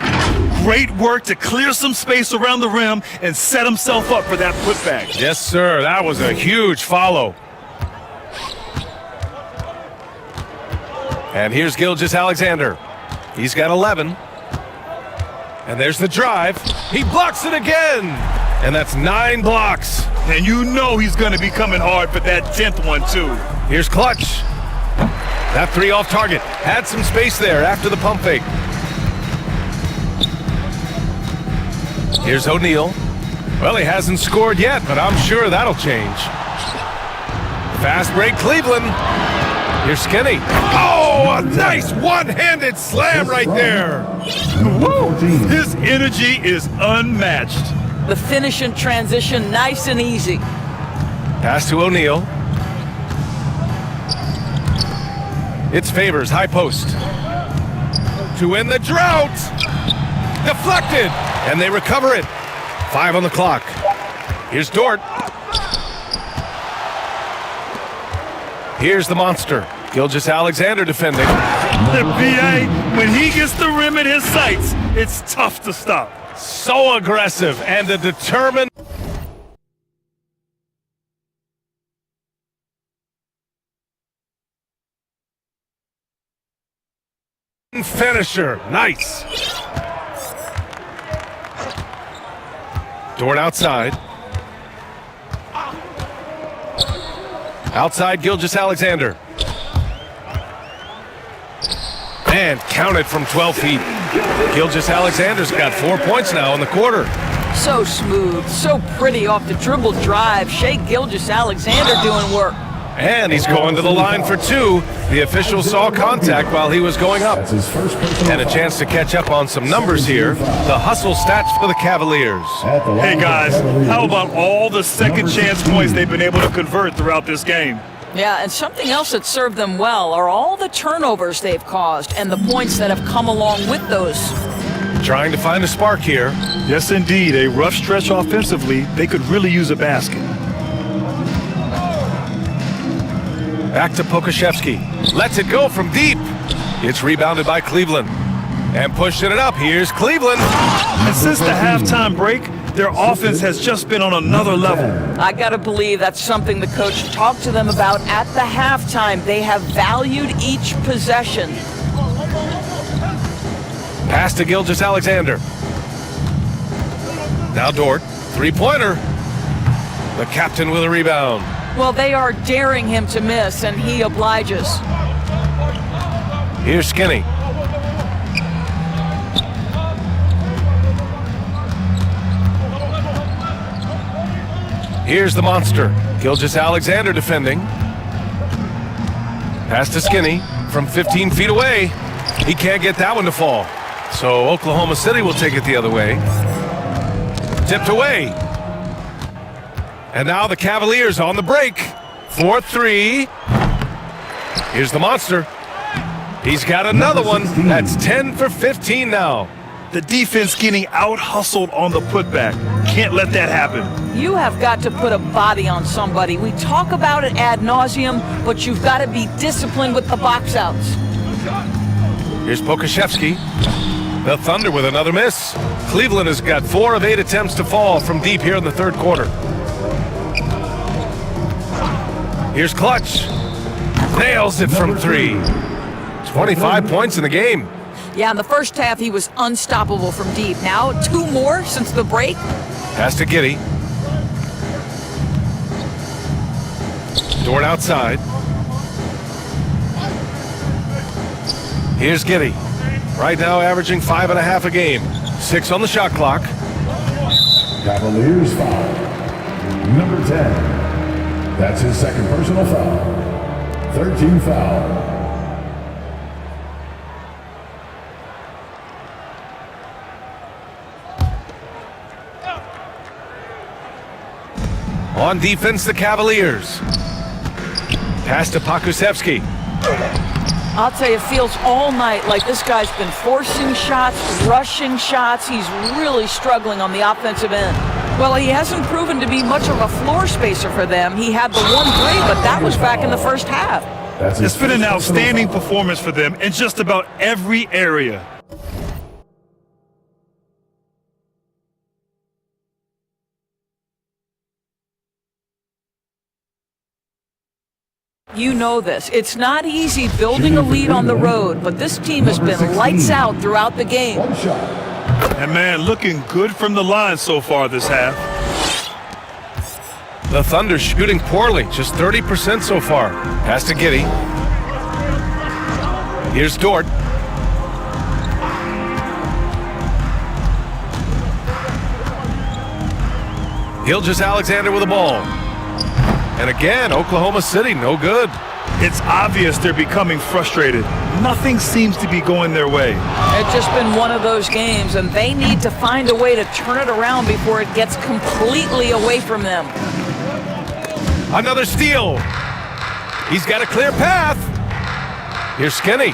Great work to clear some space around the rim and set himself up for that putback. Yes, sir. That was a huge follow. And here's Gilgeous-Alexander. He's got 11. And there's the drive. He blocks it again. And that's 9 blocks. And you know he's going to be coming hard for that 10th one, too. Here's Clutch. That 3 off target. Had some space there after the pump fake. Here's O'Neal. Well, he hasn't scored yet, but I'm sure that'll change. Fast break, Cleveland. Here's Skinny. Oh, a nice one-handed slam right there. Woo! His energy is unmatched. The finish in transition, nice and easy. Pass to O'Neal. It's Favors, high post. To win the drought. Deflected. And they recover it. 5 on the clock. Here's Dort. Here's the monster. Gilgeous-Alexander defending. The PA, when he gets the rim in his sights, it's tough to stop. So aggressive and a determined finisher. Nice. Dort outside. Outside Gilgeous-Alexander. And counted from 12 feet. Gilgeous-Alexander's got 4 points now in the quarter. So smooth, so pretty off the dribble drive. Shea Gilgeous-Alexander doing work. And he's going to the line for 2. The official saw contact while he was going up. And a chance to catch up on some numbers here. The hustle stats for the Cavaliers. Hey guys, how about all the second chance points they've been able to convert throughout this game? Yeah, and something else that served them well are all the turnovers they've caused and the points that have come along with those. Trying to find a spark here. Yes, indeed. A rough stretch offensively. They could really use a basket. Back to Pokashevsky. Lets it go from deep. It's rebounded by Cleveland. And pushing it up, here's Cleveland. And since the halftime break, their offense has just been on another level. I gotta believe that's something the coach talked to them about at the halftime. They have valued each possession. Pass to Gilgeous-Alexander. Now Dort, three-pointer. The captain with a rebound. Well, they are daring him to miss, and he obliges. Here's Skinny. Here's the monster. Gilgeous-Alexander defending. Pass to Skinny from 15 feet away. He can't get that one to fall. So Oklahoma City will take it the other way. Tipped away. And now the Cavaliers on the break. 4-3. Here's the monster. He's got another one. That's 10 for 15 now. The defense getting out-hustled on the putback. Can't let that happen. You have got to put a body on somebody. We talk about it ad nauseum, but you've got to be disciplined with the box outs. Here's Pokashevsky. The Thunder with another miss. Cleveland has got 4 of 8 attempts to fall from deep here in the third quarter. Here's Clutch. Nails it from 3. 25 points in the game. Yeah, in the first half, he was unstoppable from deep. Now, 2 more since the break. Pass to Giddey. Dort outside. Here's Giddey. Right now averaging 5.5 a game. 6 on the shot clock. Cavaliers foul. Number 10. That's his second personal foul. 13 foul. On defense, the Cavaliers. Pass to Pokusevski. I'll tell you, it feels all night like this guy's been forcing shots, rushing shots. He's really struggling on the offensive end. Well, he hasn't proven to be much of a floor spacer for them. He had the 1 3, but that was back in the first half. It's been an outstanding performance for them in just about every area. You know this. It's not easy building a lead on the road, but this team has been lights out throughout the game. And man, looking good from the line so far this half. The Thunder shooting poorly, just 30% so far. Pass to Giddey. Here's Dort. Gilgeous-Alexander with the ball. And again, Oklahoma City, no good. It's obvious they're becoming frustrated. Nothing seems to be going their way. It's just been one of those games, and they need to find a way to turn it around before it gets completely away from them. Another steal. He's got a clear path. Here's Skinny.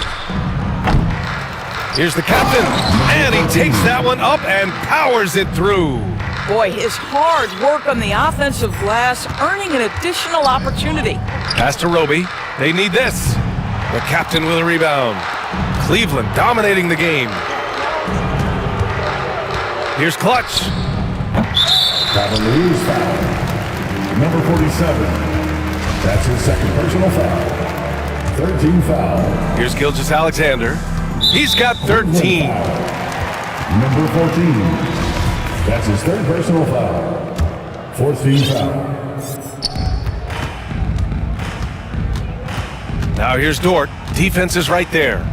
Here's the captain. And he takes that one up and powers it through. Boy, his hard work on the offensive glass, earning an additional opportunity. Pass to Roby. They need this. The captain with a rebound. Cleveland dominating the game. Here's Clutch. Cavaliers foul. Number 47. That's his second personal foul. 13 foul. Here's Gilgeous-Alexander. He's got 13. Number 14. That's his third personal foul. 14 foul. Now here's Dort. Defense is right there.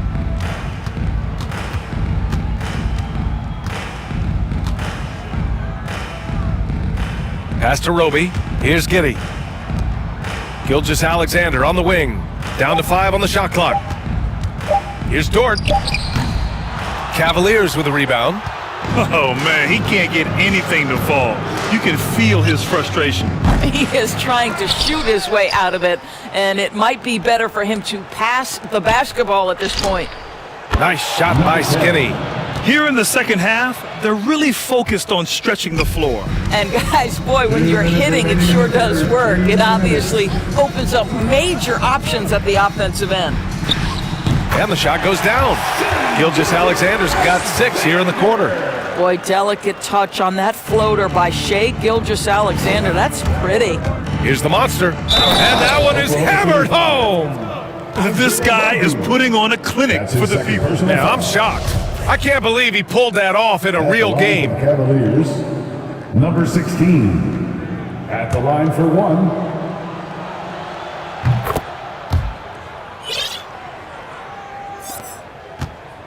Pass to Roby. Here's Giddey. Gilgeous-Alexander on the wing. Down to 5 on the shot clock. Here's Dort. Cavaliers with a rebound. Oh man, he can't get anything to fall. You can feel his frustration. He is trying to shoot his way out of it, and it might be better for him to pass the basketball at this point. Nice shot by Skinny. Here in the second half, they're really focused on stretching the floor. And guys, boy, when you're hitting, it sure does work. It obviously opens up major options at the offensive end. And the shot goes down. Gilgeous-Alexander's got 6 here in the quarter. Boy, delicate touch on that floater by Shai Gilgeous-Alexander. That's pretty. Here's the monster. And that one is hammered home. This guy is putting on a clinic for the people. Yeah, I'm shocked. I can't believe he pulled that off in a real game. Cavaliers, number 16. At the line for 1.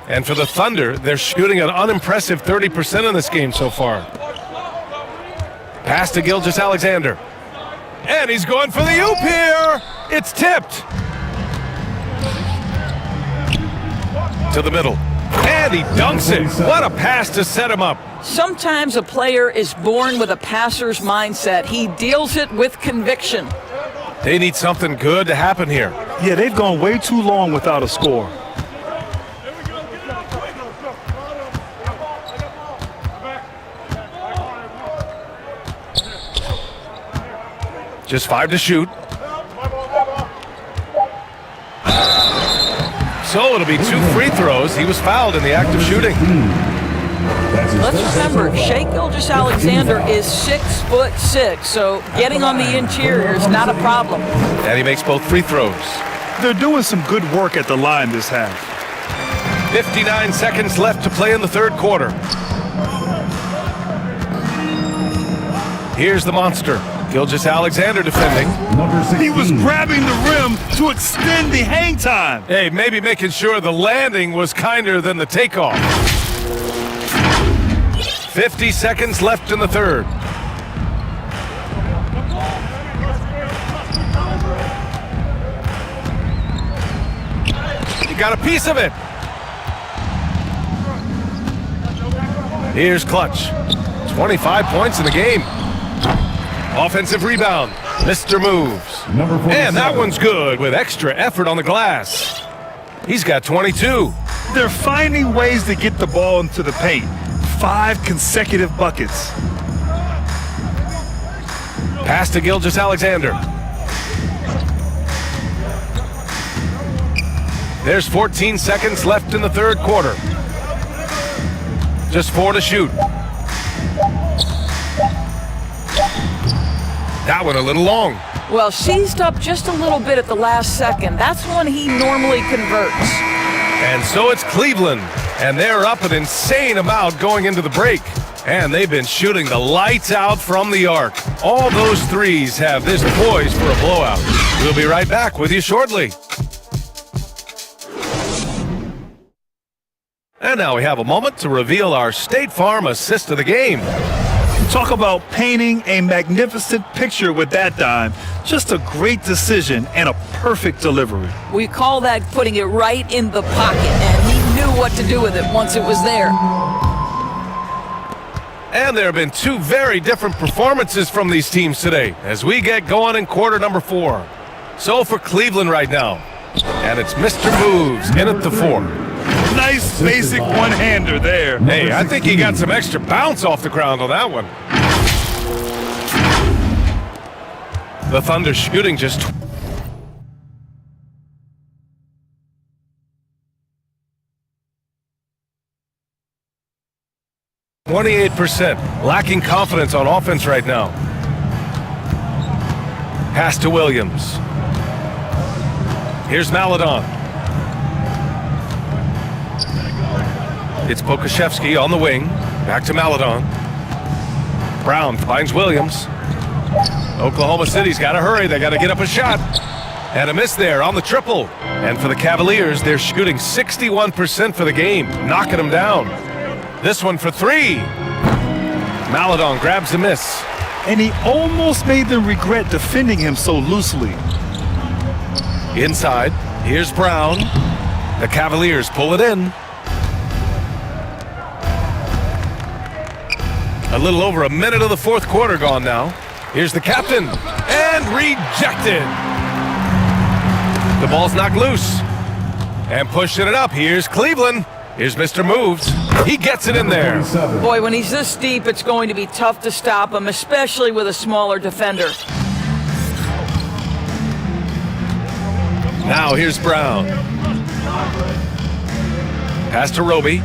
And for the Thunder, they're shooting an unimpressive 30% in this game so far. Pass to Gilgeous-Alexander. And he's going for the oop here. It's tipped. To the middle. And he dunks it. What a pass to set him up. Sometimes a player is born with a passer's mindset. He deals it with conviction. They need something good to happen here. Yeah, they've gone way too long without a score. Just 5 to shoot. So it'll be 2 free throws. He was fouled in the act of shooting. Let's remember, Shai Gilgeous-Alexander is 6'6", so getting on the interior is not a problem. And he makes both free throws. They're doing some good work at the line this half. 59 seconds left to play in the third quarter. Here's the monster. Gilgeous-Alexander defending. He was grabbing the rim to extend the hang time. Hey, maybe making sure the landing was kinder than the takeoff. 50 seconds left in the third. You got a piece of it. Here's Clutch. 25 points in the game. Offensive rebound. Mr. Moves. And that one's good with extra effort on the glass. He's got 22. They're finding ways to get the ball into the paint. 5 consecutive buckets. Pass to Gilgeous-Alexander. There's 14 seconds left in the third quarter. Just 4 to shoot. That one a little long. Well, seized up just a little bit at the last second. That's when he normally converts. And so it's Cleveland, and they're up an insane amount going into the break. And they've been shooting the lights out from the arc. All those threes have this poised for a blowout. We'll be right back with you shortly. And now we have a moment to reveal our State Farm assist of the game. Talk about painting a magnificent picture with that dime. Just a great decision and a perfect delivery. We call that putting it right in the pocket, and he knew what to do with it once it was there. And there have been 2 very different performances from these teams today as we get going in quarter number 4. So for Cleveland right now, and it's Mr. Moves in at the 4. Nice basic one-hander there. Hey, I think he got some extra bounce off the ground on that one. The Thunder shooting just 28%, lacking confidence on offense right now. Pass to Williams. Here's Maladon. It's Pokashevsky on the wing. Back to Maladon. Brown finds Williams. Oklahoma City's got to hurry. They got to get up a shot. And a miss there on the triple. And for the Cavaliers, they're shooting 61% for the game, knocking them down. This one for 3. Maladon grabs the miss. And he almost made them regret defending him so loosely. Inside, here's Brown. The Cavaliers pull it in. A little over a minute of the fourth quarter gone now. Here's the captain, and rejected. The ball's knocked loose, and pushing it up. Here's Cleveland. Here's Mr. Moves. He gets it in there. Boy, when he's this deep, it's going to be tough to stop him, especially with a smaller defender. Now here's Brown. Pass to Roby.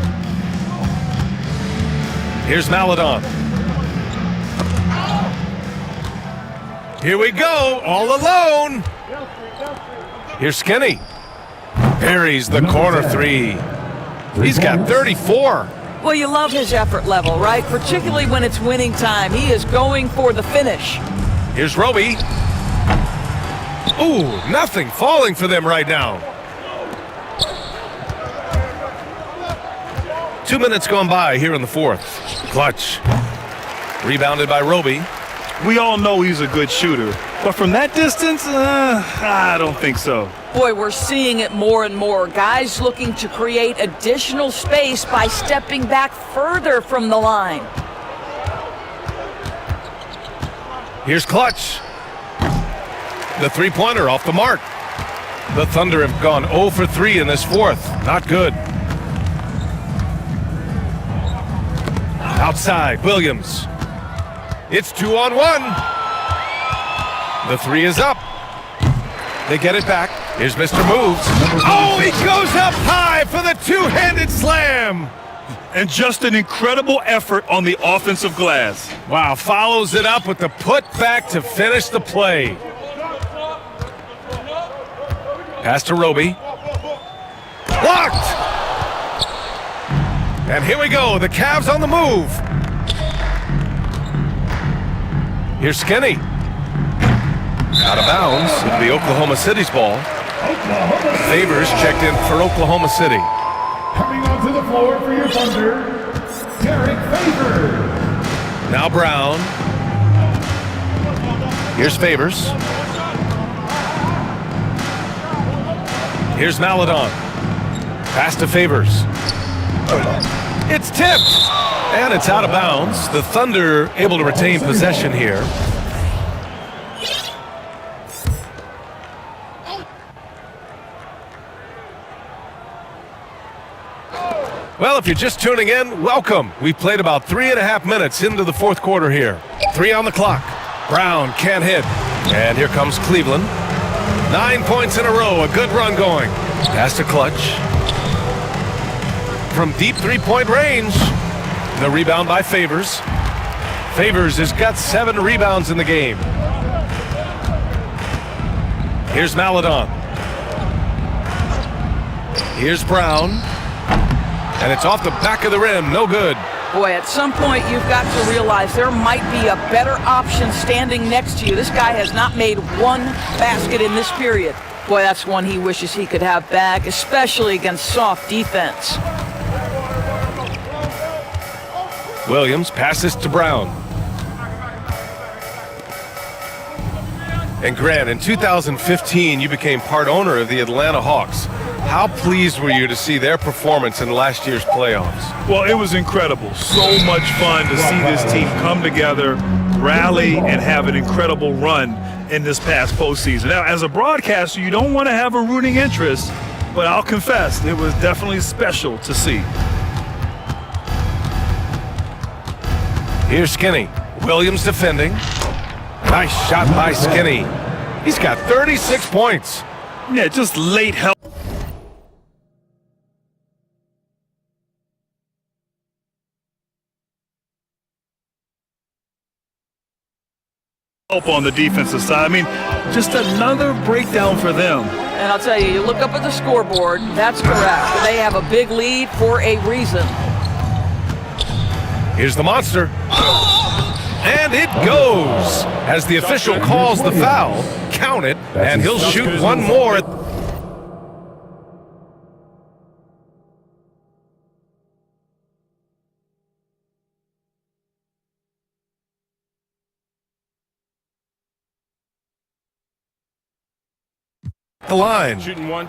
Here's Maladon. Here we go, all alone. Here's Skinny. Parries the corner three. He's got 34. Well, you love his effort level, right? Particularly when it's winning time. He is going for the finish. Here's Roby. Ooh, nothing falling for them right now. 2 minutes gone by here in the fourth. Clutch. Rebounded by Roby. We all know he's a good shooter, but from that distance, I don't think so. Boy, we're seeing it more and more. Guys looking to create additional space by stepping back further from the line. Here's Clutch. The three-pointer off the mark. The Thunder have gone 0 for 3 in this fourth. Not good. Outside, Williams. It's 2-on-1. The three is up. They get it back. Here's Mr. Moves. Oh, he goes up high for the two-handed slam. And just an incredible effort on the offensive glass. Wow, follows it up with the putback to finish the play. Pass to Roby. Blocked! And here we go, the Cavs on the move. Here's Skinny. Out of bounds, it'll be Oklahoma City's ball. Favors checked in for Oklahoma City. Coming onto the floor for your Thunder, Derek Favors. Now Brown. Here's Favors. Here's Maladon. Pass to Favors. It's tipped. And it's out of bounds. The Thunder able to retain possession here. Well, if you're just tuning in, welcome. We've played about 3.5 minutes into the fourth quarter here. 3 on the clock. Brown can't hit. And here comes Cleveland. 9 points in a row, a good run going. Pass to Clutch. From deep three-point range. The rebound by Favors. Favors has got 7 rebounds in the game. Here's Maladon. Here's Brown. And it's off the back of the rim, no good. Boy, at some point you've got to realize there might be a better option standing next to you. This guy has not made one basket in this period. Boy, that's one he wishes he could have back, especially against soft defense. Williams passes to Brown. And Grant, in 2015, you became part owner of the Atlanta Hawks. How pleased were you to see their performance in last year's playoffs? Well, it was incredible. So much fun to see this team come together, rally, and have an incredible run in this past postseason. Now, as a broadcaster, you don't want to have a rooting interest, but I'll confess, it was definitely special to see. Here's Skinny. Williams defending. Nice shot by Skinny. He's got 36 points. Yeah, just late help. On the defensive side. I mean, just another breakdown for them. And I'll tell you, you look up at the scoreboard, that's correct. They have a big lead for a reason. Here's the monster. And it goes. As the official calls the foul, count it, and he'll shoot one more at the line. Shooting one.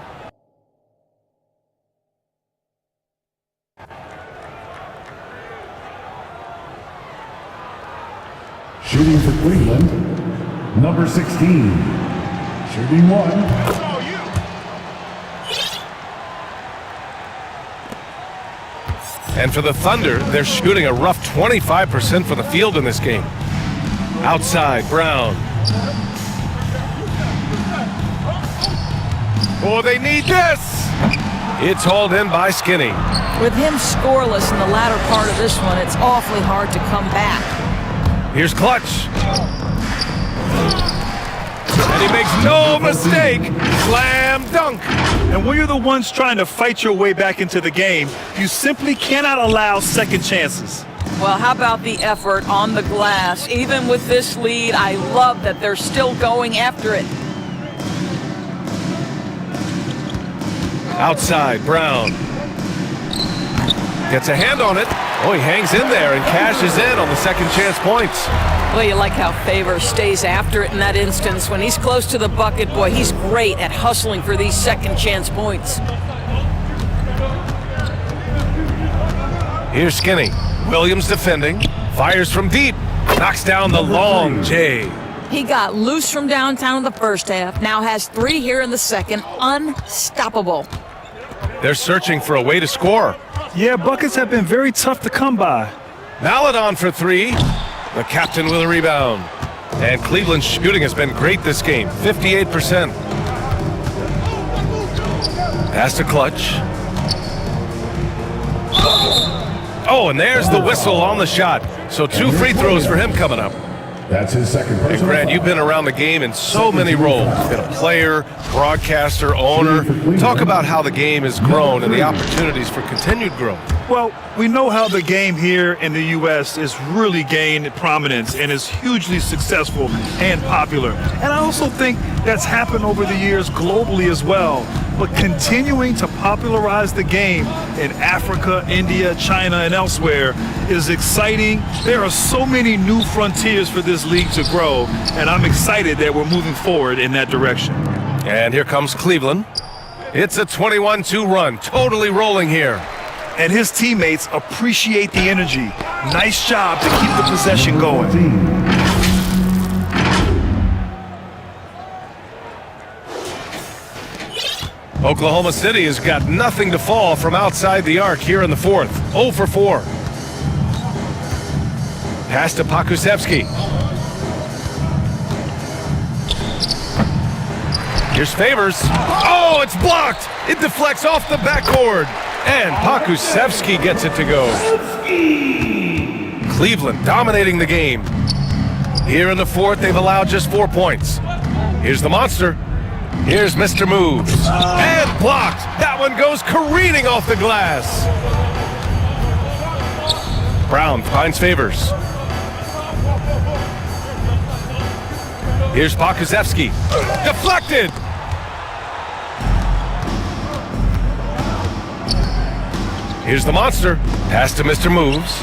Shooting for Cleveland, Number 16, shooting one. And for the Thunder, they're shooting a rough 25% from the field in this game. Outside, Brown. Oh, they need this! It's hauled in by Skinny. With him scoreless in the latter part of this one, it's awfully hard to come back. Here's Clutch. And he makes no mistake. Slam dunk. And when you're the ones trying to fight your way back into the game, you simply cannot allow second chances. Well, how about the effort on the glass? Even with this lead, I love that they're still going after it. Outside, Brown. Gets a hand on it. Oh, he hangs in there and cashes in on the second chance points. Well, you like how Favors stays after it in that instance. When he's close to the bucket, boy, he's great at hustling for these second chance points. Here's Skinny. Williams defending. Fires from deep. Knocks down the long J. He got loose from downtown in the first half. Now has 3 here in the second. Unstoppable. They're searching for a way to score. Yeah, buckets have been very tough to come by. Maladon for 3. The captain with a rebound. And Cleveland's shooting has been great this game, 58%. Pass to Clutch. Oh, and there's the whistle on the shot. So 2 free throws for him coming up. That's his second Hey, personal Grant, you've been around the game in so many roles. You've been a player, broadcaster, owner. Talk about how the game has grown and the opportunities for continued growth. Well, we know how the game here in the U.S. has really gained prominence and is hugely successful and popular. And I also think that's happened over the years globally as well. But continuing to popularize the game in Africa, India, China, and elsewhere is exciting. There are so many new frontiers for this league to grow, and I'm excited that we're moving forward in that direction. And here comes Cleveland. It's a 21-2 run, totally rolling here. And his teammates appreciate the energy. Nice job to keep the possession going. Oklahoma City has got nothing to fall from outside the arc here in the fourth. 0 for 4. Pass to Pakusevsky. Here's Favors. Oh, it's blocked. It deflects off the backboard. And Pakusevsky gets it to go. Cleveland dominating the game. Here in the fourth, they've allowed just 4 points. Here's the monster. Here's Mr. Moves. And blocked. That one goes careening off the glass. Brown finds Favors. Here's Pakusevsky. Deflected. Here's the monster. Pass to Mr. Moves.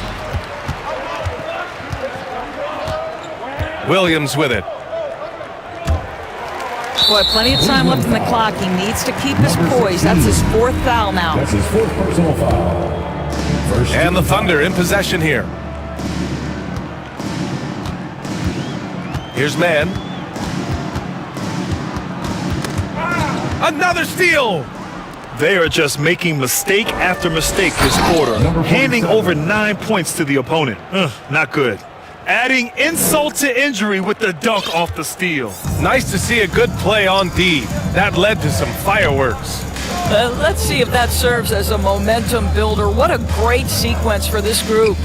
Williams with it. Boy, plenty of time left in the clock. He needs to keep his poise. That's his 4th foul now. That's his 4th personal foul. And the Thunder in possession here. Here's Mann. Another steal! They are just making mistake after mistake this quarter, handing over 9 points to the opponent. Not good. Adding insult to injury with the dunk off the steal. Nice to see a good play on D. That led to some fireworks. Let's see if that serves as a momentum builder. What a great sequence for this group.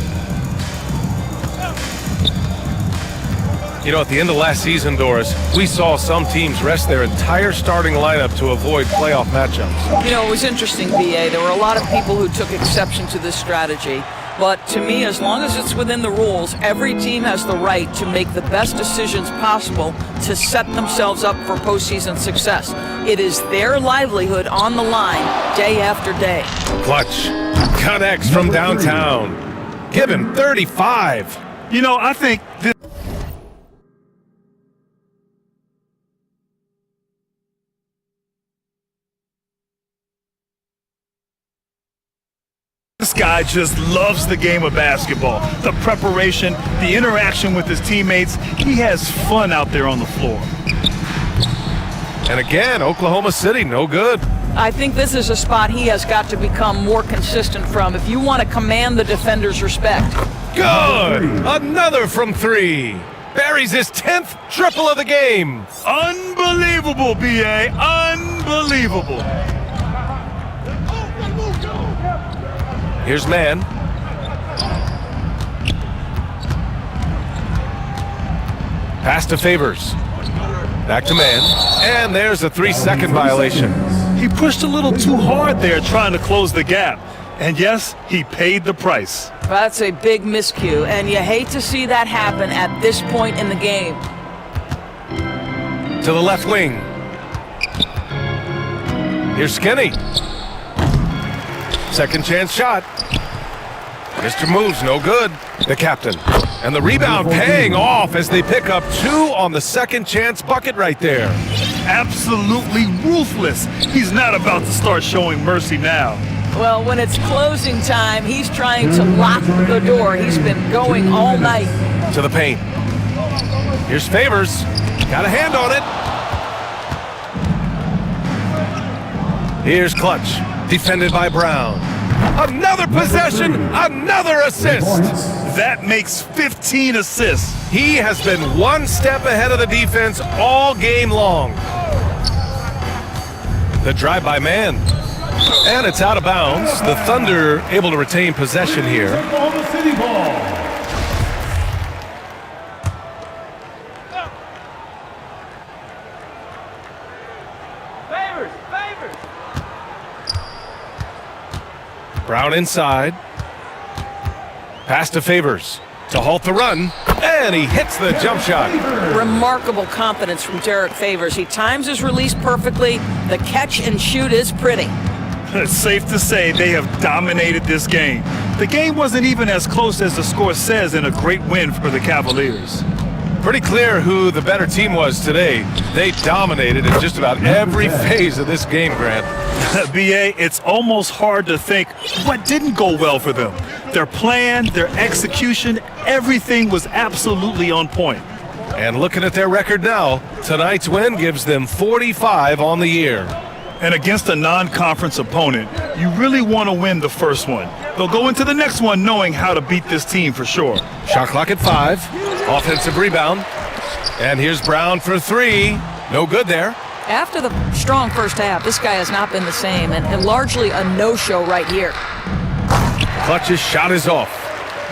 You know, at the end of last season, Doris, we saw some teams rest their entire starting lineup to avoid playoff matchups. You know, it was interesting, B.A. There were a lot of people who took exception to this strategy. But to me, as long as it's within the rules, every team has the right to make the best decisions possible to set themselves up for postseason success. It is their livelihood on the line day after day. Clutch connects from downtown. Give him 35. You know, I think this This guy just loves the game of basketball. The preparation, the interaction with his teammates. He has fun out there on the floor. And again, Oklahoma City, no good. I think this is a spot he has got to become more consistent from if you want to command the defender's respect. Good! Another from three. Buries his 10th triple of the game. Unbelievable, B.A. Unbelievable. Here's man. Pass to Favors. Back to man. And there's a 3-second violation. He pushed a little too hard there trying to close the gap. And yes, he paid the price. That's a big miscue, and you hate to see that happen at this point in the game. To the left wing. Here's Skinny. Second chance shot. Mr. Moves, no good. The captain. And the rebound paying off as they pick up 2 on the second chance bucket right there. Absolutely ruthless. He's not about to start showing mercy now. Well, when it's closing time, he's trying to lock the door. He's been going all night. To the paint. Here's Favors. Got a hand on it. Here's Clutch. Defended by Brown. Another possession, another assist. That makes 15 assists. He has been one step ahead of the defense all game long. The drive by man. And it's out of bounds. The Thunder able to retain possession here. Oklahoma City ball. Brown inside. Pass to Favors to halt the run. And he hits the jump shot. Remarkable confidence from Derek Favors. He times his release perfectly. The catch and shoot is pretty. It's safe to say they have dominated this game. The game wasn't even as close as the score says in a great win for the Cavaliers. Pretty clear who the better team was today. They dominated in just about every phase of this game, Grant. B.A., it's almost hard to think what didn't go well for them. Their plan, their execution, everything was absolutely on point. And looking at their record now, tonight's win gives them 45 on the year. And against a non-conference opponent, you really want to win the first one. They'll go into the next one knowing how to beat this team for sure. Shot clock at 5. Offensive rebound. And here's Brown for 3. No good there. After the strong first half, this guy has not been the same, and largely a no-show right here. Clutch's shot is off.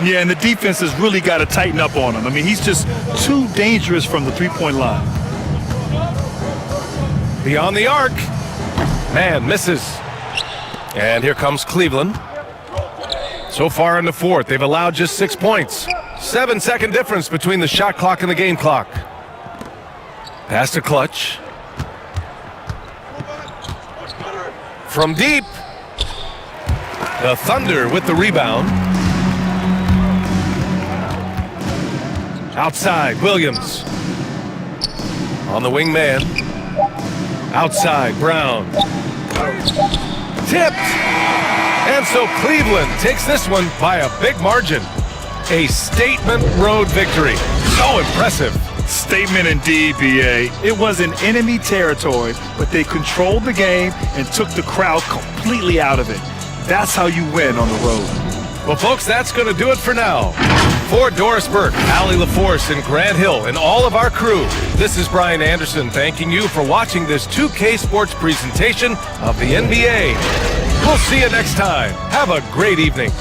Yeah, and the defense has really got to tighten up on him. I mean, he's just too dangerous from the three-point line. Beyond the arc. Man misses. And here comes Cleveland. So far in the fourth, they've allowed just 6 points. 7-second difference between the shot clock and the game clock. Pass to Clutch. From deep. The Thunder with the rebound. Outside, Williams. On the wing man. Outside, Brown. Tipped. And so Cleveland takes this one by a big margin. A statement road victory. So impressive. Statement indeed, B.A. It was in enemy territory, but they controlled the game and took the crowd completely out of it. That's how you win on the road. Well, folks, that's going to do it for now. For Doris Burke, Allie LaForce, and Grant Hill, and all of our crew, this is Brian Anderson thanking you for watching this 2K Sports presentation of the NBA. We'll see you next time. Have a great evening.